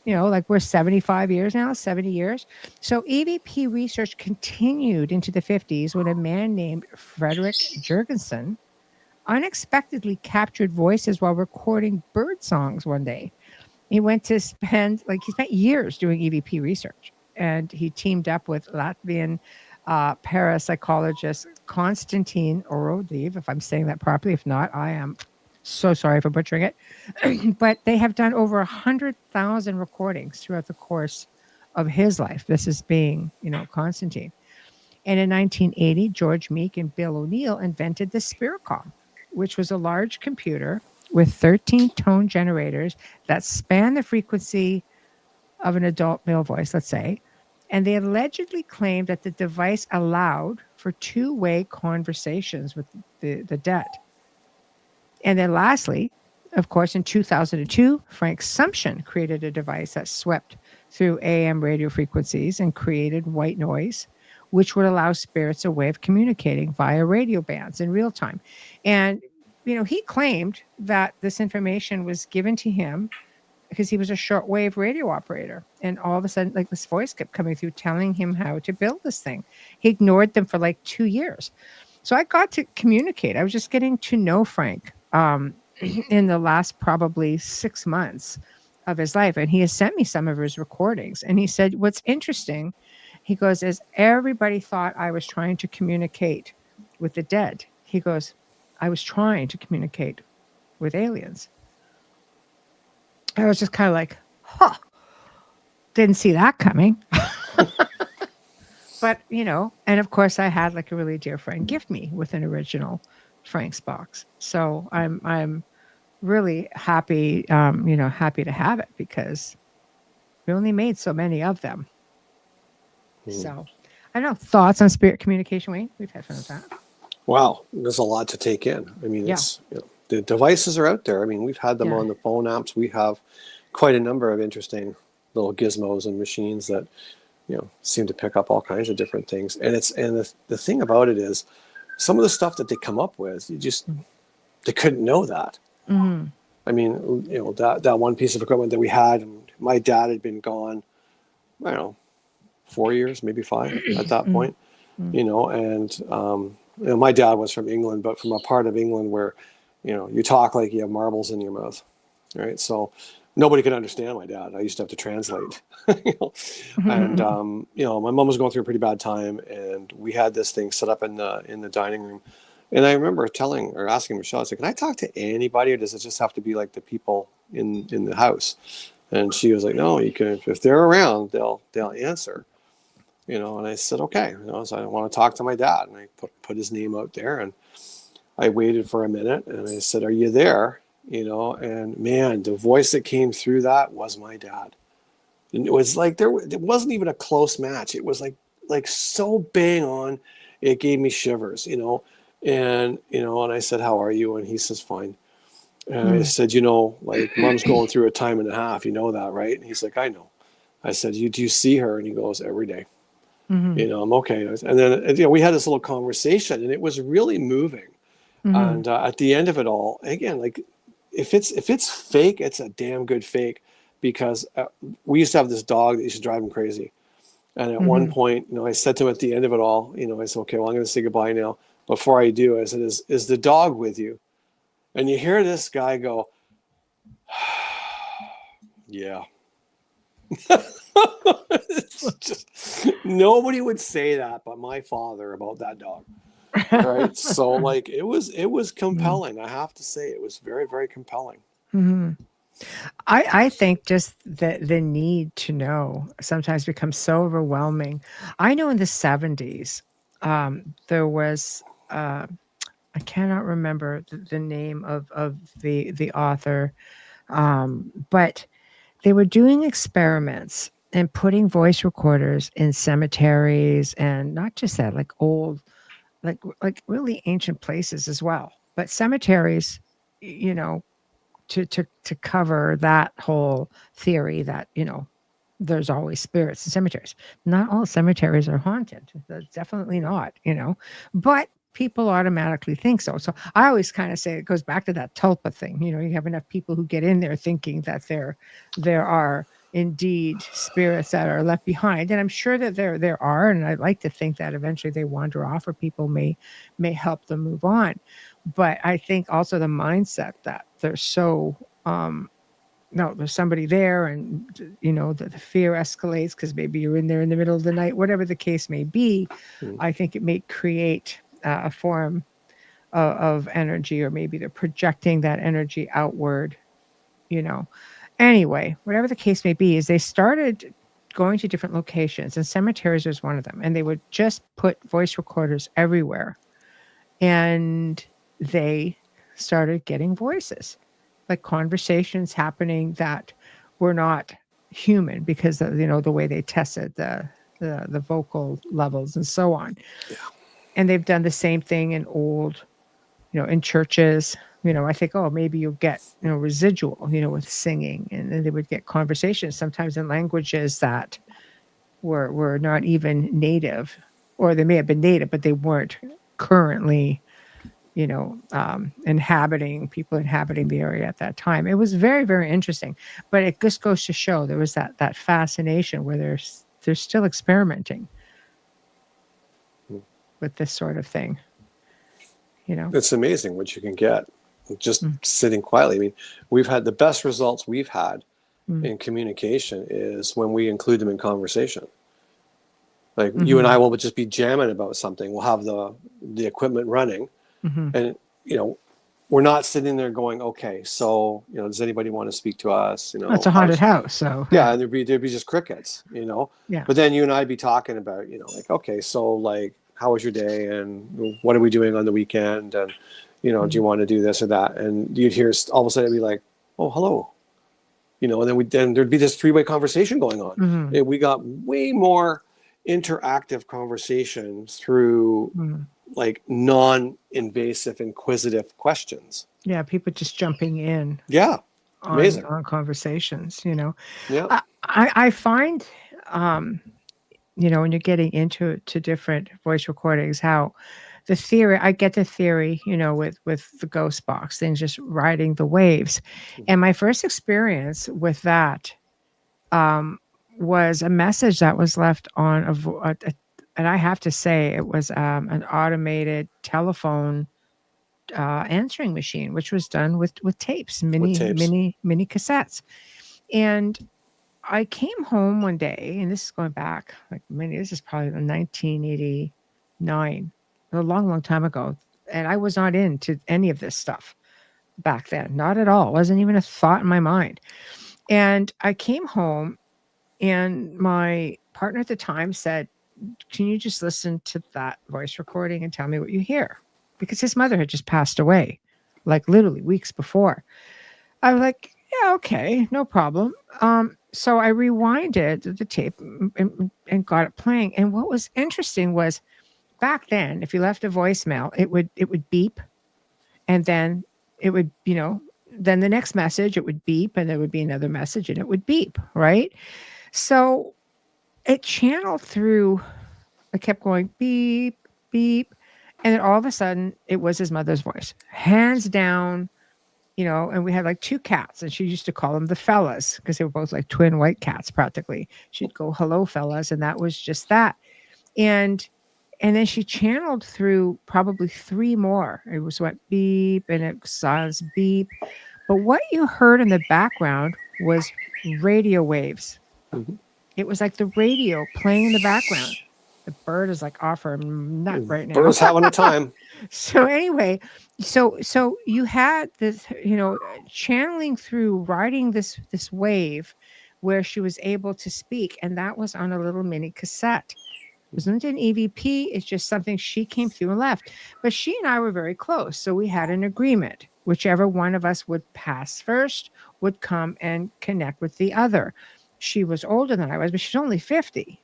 we're 75 years now, 70 years. So EVP research continued into the 50s when a man named Frederick Jurgensen unexpectedly captured voices while recording bird songs one day. He spent years doing EVP research, and he teamed up with Latvian parapsychologist Konstantin Orodiv, if I'm saying that properly. If not, I am so sorry for butchering it. But they have done over 100,000 recordings throughout the course of his life. This is being, Konstantin. And in 1980, George Meek and Bill O'Neill invented the Spiricom, which was a large computer with 13 tone generators that span the frequency of an adult male voice, let's say. And they allegedly claimed that the device allowed for two-way conversations with the dead. And then lastly, Of course, in 2002, Frank Sumption created a device that swept through AM radio frequencies and created white noise, which would allow spirits a way of communicating via radio bands in real time. And, he claimed that this information was given to him because he was a shortwave radio operator. And all of a sudden, like this voice kept coming through telling him how to build this thing. He ignored them for like 2 years. So I got to communicate. I was just getting to know Frank in the last probably 6 months of his life. And he has sent me some of his recordings. And he said, what's interesting, he goes, is everybody thought I was trying to communicate with the dead. He goes, I was trying to communicate with aliens. I was just kind of like, didn't see that coming. But, and of course I had like a really dear friend gift me with an original Frank's box. So I'm really happy, happy to have it because we only made so many of them. So I don't know, thoughts on spirit communication, Wayne? We've had fun with that. Wow. There's a lot to take in. I mean, it's, the devices are out there. I mean, we've had them on the phone apps. We have quite a number of interesting little gizmos and machines that, seem to pick up all kinds of different things. And the thing about it is some of the stuff that they come up with, they couldn't know that. Mm-hmm. I mean, that one piece of equipment that we had, my dad had been gone, I don't know, 4 years, maybe 5 at that point, and, my dad was from England, but from a part of England where, you talk like you have marbles in your mouth, right? So nobody could understand my dad. I used to have to translate, and, my mom was going through a pretty bad time, and we had this thing set up in the dining room. And I remember asking Michelle, I said, can I talk to anybody, or does it just have to be like the people in the house? And she was like, no, you can, if they're around, they'll answer. And I said, okay. So I want to talk to my dad. And I put his name out there, and I waited for a minute, and I said, are you there? And man, the voice that came through that was my dad. And it was like, it wasn't even a close match. It was like so bang on. It gave me shivers, and, and I said, how are you? And he says, fine. And I said, like mom's going through a time and a half, that, right? And he's like, I know. I said, do you see her? And he goes, every day. Mm-hmm. I'm okay. And then, we had this little conversation, and it was really moving. Mm-hmm. And at the end of it all, again, like if it's fake, it's a damn good fake, because we used to have this dog that used to drive him crazy. And at one point, I said to him at the end of it all, I said, okay, well, I'm going to say goodbye now. Before I do, I said, is the dog with you? And you hear this guy go, yeah. It's just, nobody would say that but my father about that dog. Right. So like it was compelling. I have to say it was very, very compelling. Mm-hmm. I think just the need to know sometimes becomes so overwhelming. I know in the 70s, there was I cannot remember the name of the author, but they were doing experiments and putting voice recorders in cemeteries, and not just that, like old, like really ancient places as well. But cemeteries, to cover that whole theory that, there's always spirits in cemeteries. Not all cemeteries are haunted. That's definitely not, but people automatically think so. So I always kind of say it goes back to that tulpa thing. You have enough people who get in there thinking that there are indeed spirits that are left behind. And I'm sure that there are, and I'd like to think that eventually they wander off, or people may help them move on. But I think also the mindset that there's so, no, there's somebody there, and the fear escalates because maybe you're in there in the middle of the night, whatever the case may be. I think it may create a form of energy, or maybe they're projecting that energy outward, Anyway, whatever the case may be, is they started going to different locations, and cemeteries was one of them, and they would just put voice recorders everywhere, and they started getting voices, like conversations happening that were not human, because of, the way they tested the vocal levels and so on. Yeah. And they've done the same thing in old, in churches. I think, oh, maybe you'll get, residual, with singing, and then they would get conversations sometimes in languages that were not even native, or they may have been native, but they weren't currently, people inhabiting the area at that time. It was very, very interesting, but it just goes to show there was that fascination where they're still experimenting with this sort of thing. It's amazing what you can get just Mm. sitting quietly. I mean, we've had the best results we've had Mm. in communication is when we include them in conversation. Like Mm-hmm. you and I will just be jamming about something. We'll have the equipment running, Mm-hmm. and we're not sitting there going, okay, so does anybody want to speak to us? Well, it's a haunted house, so yeah, and there'd be just crickets, yeah. But then you and I'd be talking about, like, okay, so like, how was your day, and what are we doing on the weekend, and do you want to do this or that? And you'd hear all of a sudden it'd be like, oh, hello, and then there'd be this three-way conversation going on. Mm-hmm. And we got way more interactive conversations through like non-invasive, inquisitive questions. Yeah, people just jumping in. Yeah, amazing. On conversations, Yeah. I find, when you're getting into different voice recordings, how the theory, I get the theory, with the ghost box things, just riding the waves. And my first experience with that was a message that was left on and I have to say it was an automated telephone answering machine, which was done with tapes, mini cassettes. And I came home one day, and this is going back this is probably 1989, a long time ago. And I was not into any of this stuff back then, not at all. It wasn't even a thought in my mind. And I came home, and my partner at the time said, can you just listen to that voice recording and tell me what you hear? Because his mother had just passed away, like literally weeks before. I was like, yeah, okay, no problem. So I rewinded the tape and got it playing. And what was interesting was back then, if you left a voicemail, it would beep, and then it would, then the next message, it would beep, and there would be another message, and it would beep, right? So it channeled through. I kept going beep, beep. And then all of a sudden, it was his mother's voice, hands down, and we had like two cats, and she used to call them the fellas because they were both like twin white cats practically. She'd go, hello, fellas. And that was just that. And then she channeled through probably three more. It was what beep, and it sounds beep. But what you heard in the background was radio waves. Mm-hmm. It was like the radio playing in the background. The bird is like off her nut right now. Bird's having a time. So anyway, so you had this, channeling through, riding this wave where she was able to speak, and that was on a little mini cassette. It wasn't an EVP. It's just something she came through and left. But she and I were very close, so we had an agreement. Whichever one of us would pass first would come and connect with the other. She was older than I was, but she's only 50.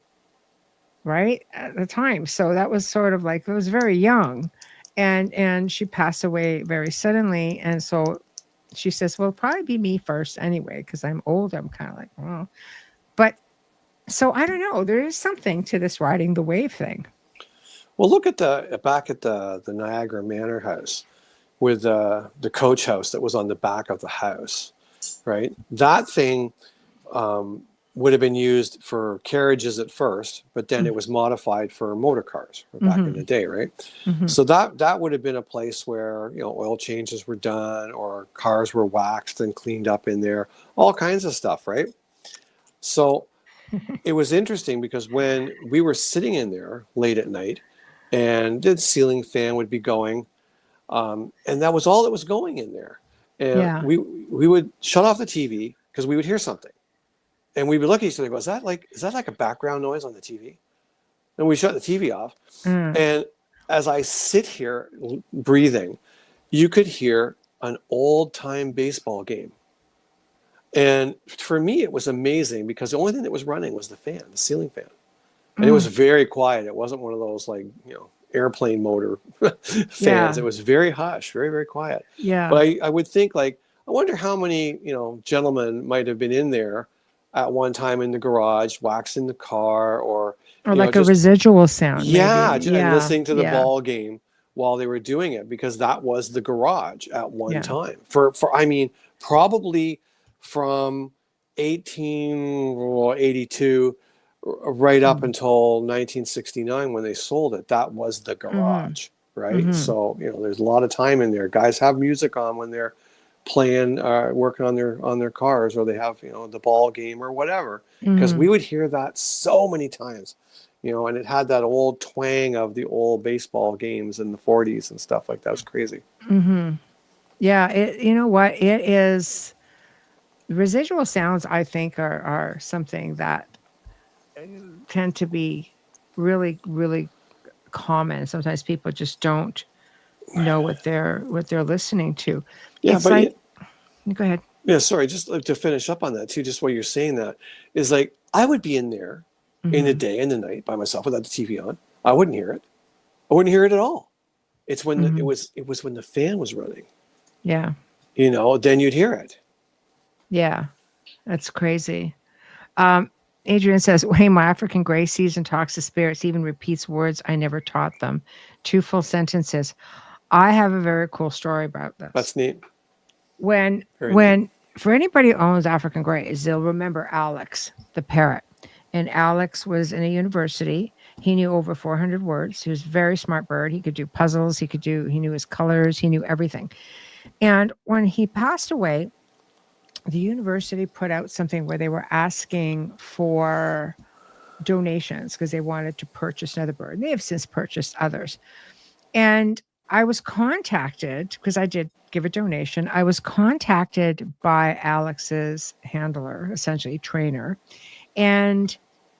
Right at the time. So that was sort of like, it was very young, and she passed away very suddenly. And so she says, well, it'll probably be me first anyway, because I'm old. I'm kind of like, well, but so I don't know. There is something to this riding the wave thing. Well, look at back at the Niagara Manor House with the coach house that was on the back of the house, right? That thing would have been used for carriages at first, but then it was modified for motor cars back in the day, right? Mm-hmm. So that would have been a place where oil changes were done, or cars were waxed and cleaned up in there, all kinds of stuff, right? So it was interesting because when we were sitting in there late at night, and the ceiling fan would be going, and that was all that was going in there, and we would shut off the TV because we would hear something. And we would look at each other and go, is that like a background noise on the TV? And we shut the TV off. And as I sit here breathing, you could hear an old time baseball game. And for me, it was amazing because the only thing that was running was the fan, the ceiling fan. And it was very quiet. It wasn't one of those like, airplane motor fans. Yeah. It was very hush, very, very quiet. Yeah. But I would think, like, I wonder how many, gentlemen might have been in there at one time in the garage, waxing the car, or, Or like a just, residual sound, yeah, maybe. and Yeah. listening to the Yeah. ball game while they were doing it, because that was the garage at one Yeah. time I mean, probably from 1882 right up Mm-hmm. until 1969 when they sold it. That was the garage, right? Mm-hmm. So there's a lot of time in there. Guys have music on when they're playing, working on their cars, or they have the ball game or whatever, because Mm-hmm. we would hear that so many times. And it had that old twang of the old baseball games in the 40s and stuff like that. It was crazy. Mm-hmm. Yeah. You know what? It is residual sounds, I think, are something that tend to be really, really common. Sometimes people just don't know what they're listening to. Yeah, It's but like, go ahead. yeah, sorry, just like to finish up on that too, just while you're saying that, is like I would be in there in the Mm-hmm. day and the night by myself without the TV on. I wouldn't hear it. I wouldn't hear it at all. It's when it Mm-hmm. was when the fan was running. Yeah. Then you'd hear it. Yeah. That's crazy. Um, Adrian says, hey, my African gray sees and talks to spirits, even repeats words I never taught them. 2 full sentences. I have a very cool story about this. That's neat. When Very neat. for anybody who owns African grays, they'll remember Alex, the parrot. And Alex was in a university. He knew over 400 words. He was a very smart bird. He could do puzzles. He knew his colors. He knew everything. And when he passed away, the university put out something where they were asking for donations because they wanted to purchase another bird. And they have since purchased others. And I was contacted because I did give a donation. I was contacted by Alex's handler, essentially trainer. And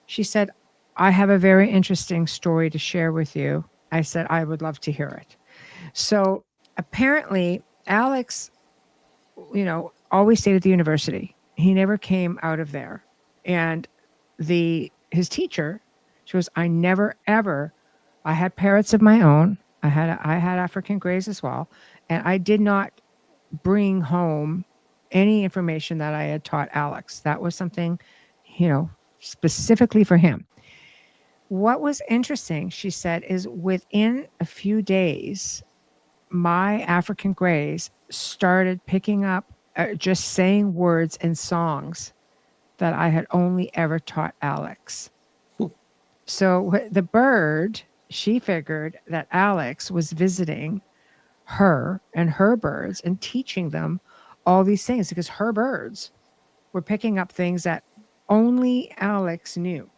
she said, I have a very interesting story to share with you. I said, I would love to hear it. So apparently, Alex, always stayed at the university. He never came out of there. And his teacher, she goes, I never ever, I had parrots of my own. I had African grays as well. And I did not bring home any information that I had taught Alex. That was something, specifically for him. What was interesting, she said, is within a few days, my African grays started picking up, just saying words and songs that I had only ever taught Alex. So the bird, she figured that Alex was visiting her and her birds and teaching them all these things because her birds were picking up things that only Alex knew.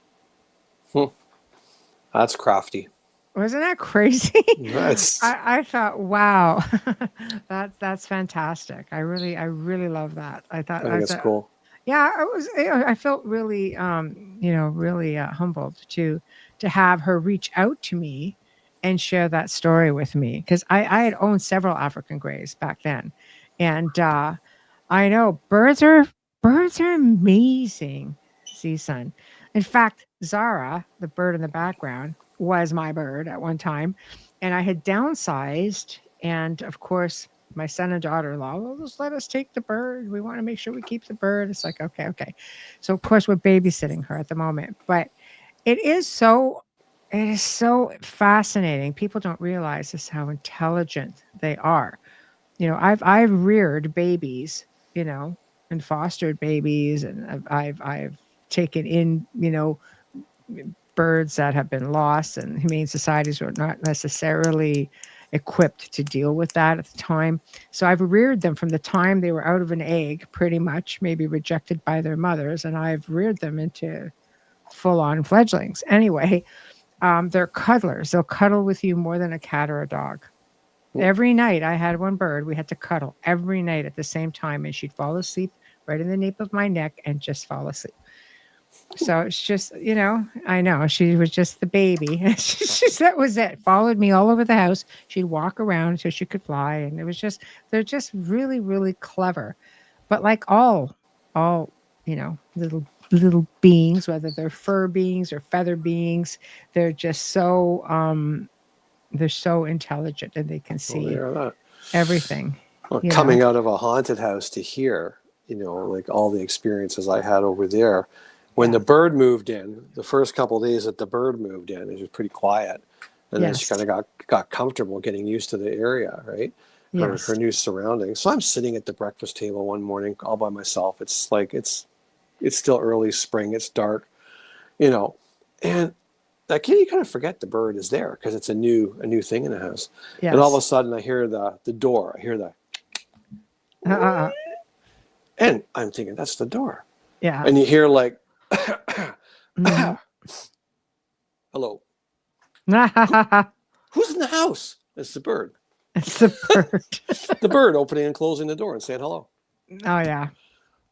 That's crafty. Wasn't that crazy? That's I thought, wow, that's fantastic. I really love that. I think it's cool. Yeah, I felt really, really humbled to have her reach out to me and share that story with me because I had owned several African grays back then, and I know birds are amazing. See, son. In fact, Zara, the bird in the background, was my bird at one time, and I had downsized, and of course my son and daughter-in-law, well, just let us take the bird. We want to make sure we keep the bird. It's like, okay. So of course we're babysitting her at the moment, but it is so fascinating. People don't realize just how intelligent they are. I've reared babies, and fostered babies, and I've taken in, birds that have been lost, and humane societies were not necessarily equipped to deal with that at the time. So I've reared them from the time they were out of an egg, pretty much, maybe rejected by their mothers, and I've reared them into full-on fledglings. Anyway, they're cuddlers. They'll cuddle with you more than a cat or a dog. Every night, I had one bird, we had to cuddle every night at the same time, and she'd fall asleep right in the nape of my neck and just fall asleep. So it's just, I know she was just the baby. That was it. Followed me all over the house. She'd walk around until she could fly. And they're just really, really clever. But like all, little beings, whether they're fur beings or feather beings, they're just so They're so intelligent and they can Well, see they are that. everything. Well, You coming know? out of a haunted house to here, like all the experiences I had over there. When Yeah. the bird moved in, the first couple of days that the bird moved in, it was pretty quiet. And then she Yes. kind of got comfortable getting used to the area, right? Her Yes. new surroundings. So I'm sitting at the breakfast table one morning all by myself. It's like it's still early spring. It's dark, and like you kind of forget the bird is there because it's a new thing in the house. And all of a Yes. sudden I hear the door. I hear the Uh, and I'm thinking that's the door. yeah. And you hear like Mhm. hello. Who's in the house? It's the bird. It's the bird. The bird opening and closing the door and saying hello. Oh yeah.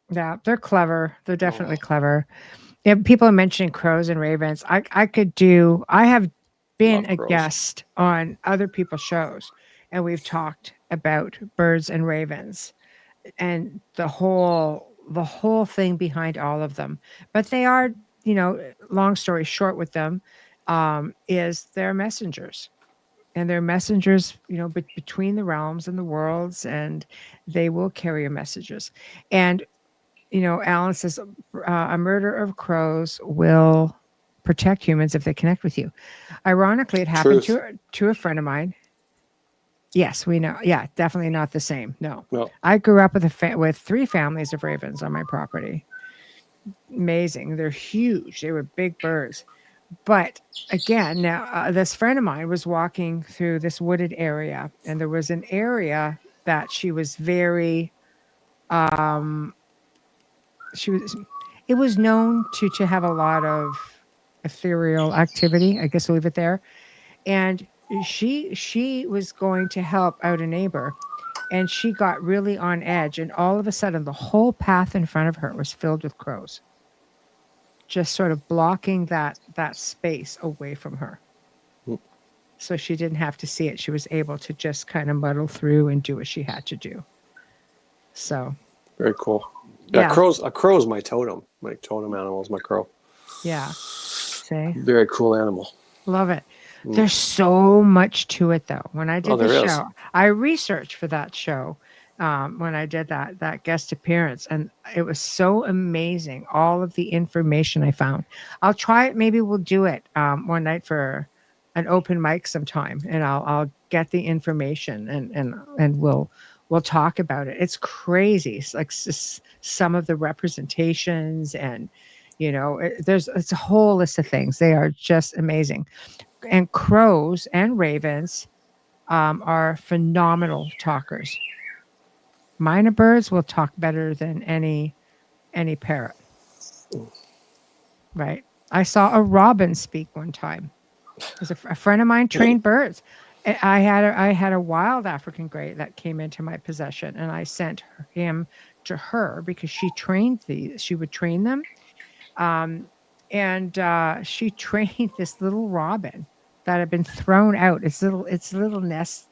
Yeah. They're clever. They're definitely Oh, clever. Yeah, people are mentioning crows and ravens. I have been love a crows. guest on other people's shows and we've talked about birds and ravens and the whole thing behind all of them. But they are, long story short with them, is they're messengers. And they're messengers, between the realms and the worlds, and they will carry your messages. And Alan says a murder of crows will protect humans if they connect with you. Ironically, it happened Truth. to a friend of mine. Yes, we know. Yeah, definitely not the same. No, No. I grew up with 3 families of ravens on my property. Amazing. They're huge. They were big birds. But again, now this friend of mine was walking through this wooded area, and there was an area that she was very um, she was it was known to have a lot of ethereal activity. I guess we'll leave it there. And she was going to help out a neighbor, and she got really on edge, and all of a sudden the whole path in front of her was filled with crows, just sort of blocking that space away from her. Mm, So she didn't have to see it. She was able to just kind of muddle through and do what she had to do. So very cool. Yeah, yeah, a crow's my totem. My totem animal is my crow. yeah. Say, Very cool animal. love it. Mm. There's so much to it, though. When I Oh, did the there is. show, I researched for that show. When I did that guest appearance, and it was so amazing. All of the information I found. I'll try it. Maybe we'll do it one night for an open mic sometime, and I'll get the information and we'll talk about it. It's crazy. It's like some of the representations and it's a whole list of things. They are just amazing. And crows and ravens are phenomenal talkers. Minor birds will talk better than any parrot. Right. I saw a robin speak one time. As a friend of mine trained birds. I had a wild African gray that came into my possession, and I sent him to her because she trained these. She would train them, and she trained this little robin that had been thrown out. Its little nest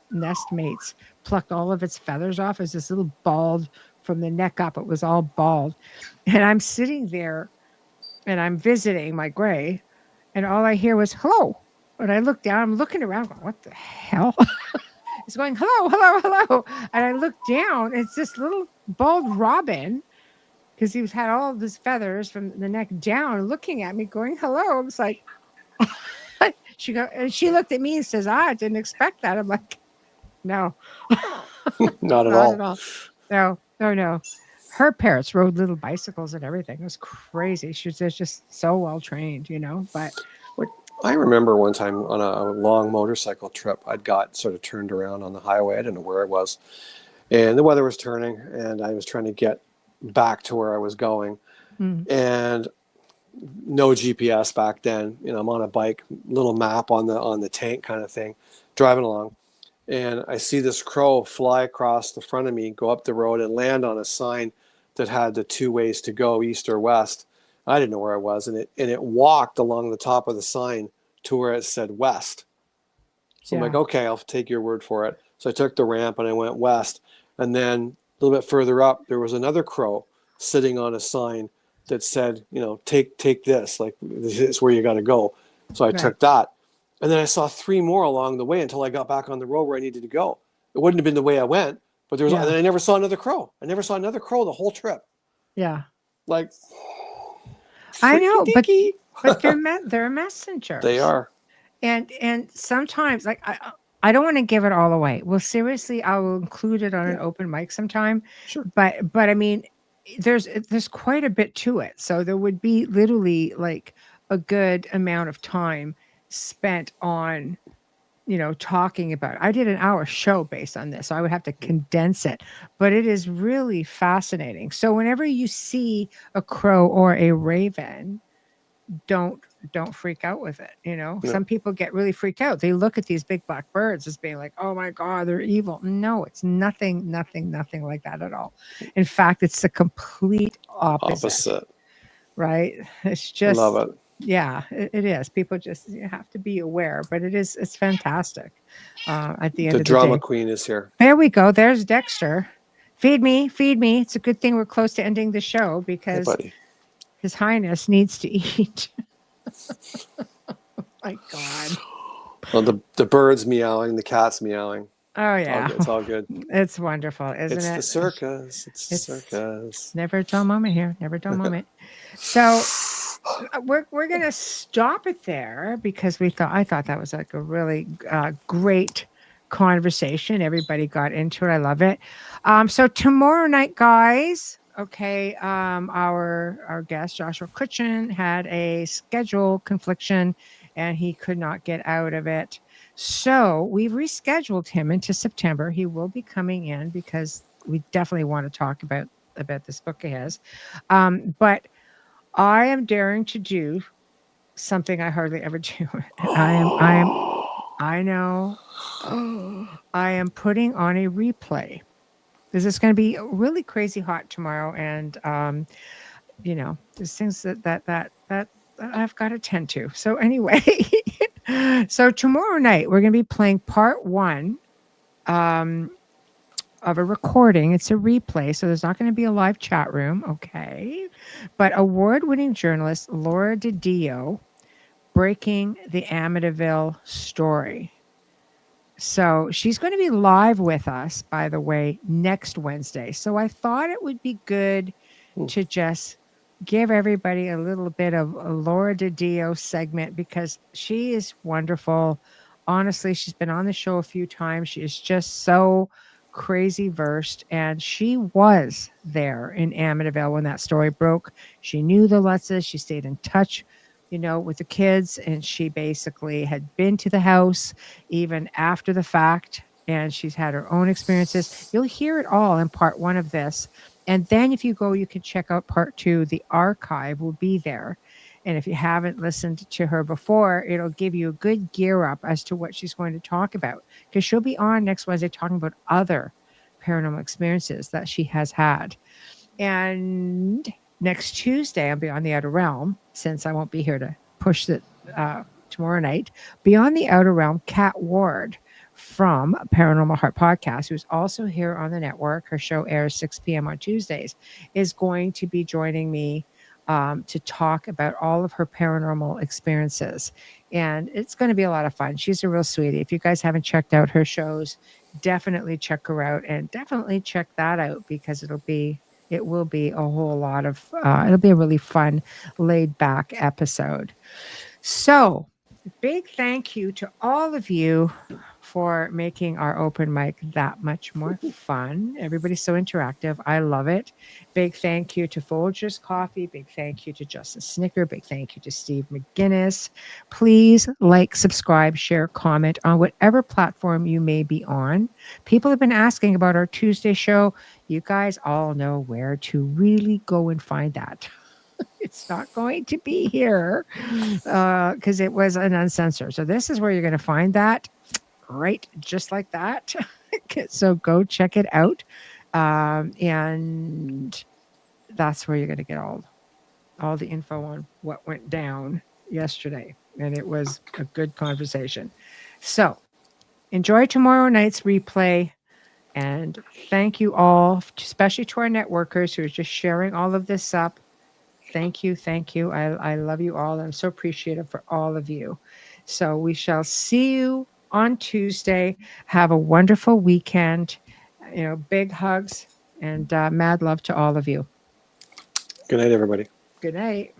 mates plucked all of its feathers off. It's this little bald from the neck up. It was all bald, and I'm sitting there and I'm visiting my gray, and all I hear was hello. And I look down. I'm looking around. Going, what the hell? It's going hello, hello, hello. And I look down. It's this little bald robin because he had all of his feathers from the neck down, looking at me, going hello. I was like, she looked at me and says, I didn't expect that. I'm like, no, Not at not at all. all. No, no, no. Her parents rode little bicycles and everything. It was crazy. She was just so well trained, but Like I remember one time on a long motorcycle trip, I'd got sort of turned around on the highway. I didn't know where I was, and the weather was turning, and I was trying to get back to where I was going, mm, and no GPS back then. I'm on a bike, little map on the tank kind of thing, driving along, and I see this crow fly across the front of me, go up the road, and land on a sign that had the 2 ways to go, east or west. I didn't know where I was, and it walked along the top of the sign to where it said west. So I'm like, yeah, okay, I'll take your word for it. So I took the ramp and I went west, and then a little bit further up, there was another crow sitting on a sign that said, take this, like this is where you got to go. So I right. took that, And then I saw 3 more along the way until I got back on the road where I needed to go. It wouldn't have been the way I went, but there was, and then I never saw another crow. I never saw another crow the whole trip. Yeah. Like, I know, but freaky they're messengers. They are. And sometimes, like, I don't want to give it all away. Well, seriously, I will include it on an open mic sometime. Sure. But I mean, there's quite a bit to it. So there would be literally like a good amount of time spent on, talking about it. I did an hour show based on this, so I would have to condense it. But it is really fascinating. So whenever you see a crow or a raven, don't freak out with it. Some people get really freaked out. They look at these big black birds as being like, oh my God, they're evil. No, it's nothing like that at all. In fact, it's the complete opposite. Right? It's just, love it. Yeah, it is. People just have to be aware, but it's fantastic. At the end of the day, the drama queen is here. There we go. There's Dexter. Feed me. It's a good thing we're close to ending the show because His Highness needs to eat. Oh my God. Well, the bird's meowing, the cat's meowing. Oh yeah. It's all good. It's wonderful, isn't it? It's the circus. It's the circus. Never a dull moment here. Never a dull moment. So we're gonna stop it there because I thought that was like a really great conversation. Everybody got into it. I love it. So tomorrow night, guys. Okay, our guest Joshua Cutchin had a schedule confliction, and he could not get out of it. So we've rescheduled him into September. He will be coming in because we definitely want to talk about this book of his. But I am daring to do something I hardly ever do. I know. I am putting on a replay. This is going to be really crazy hot tomorrow, and there's things that I've got to tend to. So anyway, so tomorrow night we're going to be playing part 1 of a recording. It's a replay, so there's not going to be a live chat room, okay? But award-winning journalist Laura DiDio breaking the Amityville story. So she's going to be live with us, by the way, next Wednesday. So I thought it would be good to just give everybody a little bit of a Laura DiDio segment because she is wonderful. Honestly, she's been on the show a few times. She is just so crazy versed, and she was there in Amityville when that story broke. She knew the Lutzes. She stayed in touch with the kids, and she basically had been to the house even after the fact, and she's had her own experiences. You'll hear it all in part 1 of this. And then if you go, you can check out part 2. The archive will be there. And if you haven't listened to her before, it'll give you a good gear up as to what she's going to talk about, because she'll be on next Wednesday talking about other paranormal experiences that she has had. And next Tuesday, I'll be on the Outer Realm, since I won't be here to push it tomorrow night. Beyond the Outer Realm, Kat Ward from Paranormal Heart Podcast, who's also here on the network, her show airs 6 p.m. on Tuesdays, is going to be joining me to talk about all of her paranormal experiences. And it's going to be a lot of fun. She's a real sweetie. If you guys haven't checked out her shows, definitely check her out, and definitely check that out, because it will be a whole lot of, it'll be a really fun, laid back episode. So big thank you to all of you for making our open mic that much more fun. Everybody's so interactive. I love it. Big thank you to Folgers Coffee. Big thank you to Justin Snicker. Big thank you to Steve McGinnis. Please like, subscribe, share, comment on whatever platform you may be on. People have been asking about our Tuesday show. You guys all know where to really go and find that. It's not going to be here because it was an uncensored. So this is where you're going to find that, right? Just like that. So go check it out. And that's where you're going to get all the info on what went down yesterday. And it was a good conversation. So enjoy tomorrow night's replay. And thank you all, especially to our networkers who are just sharing all of this up. Thank you. I love you all. I'm so appreciative for all of you. So we shall see you on Tuesday. Have a wonderful weekend. Big hugs and mad love to all of you. Good night, everybody. Good night.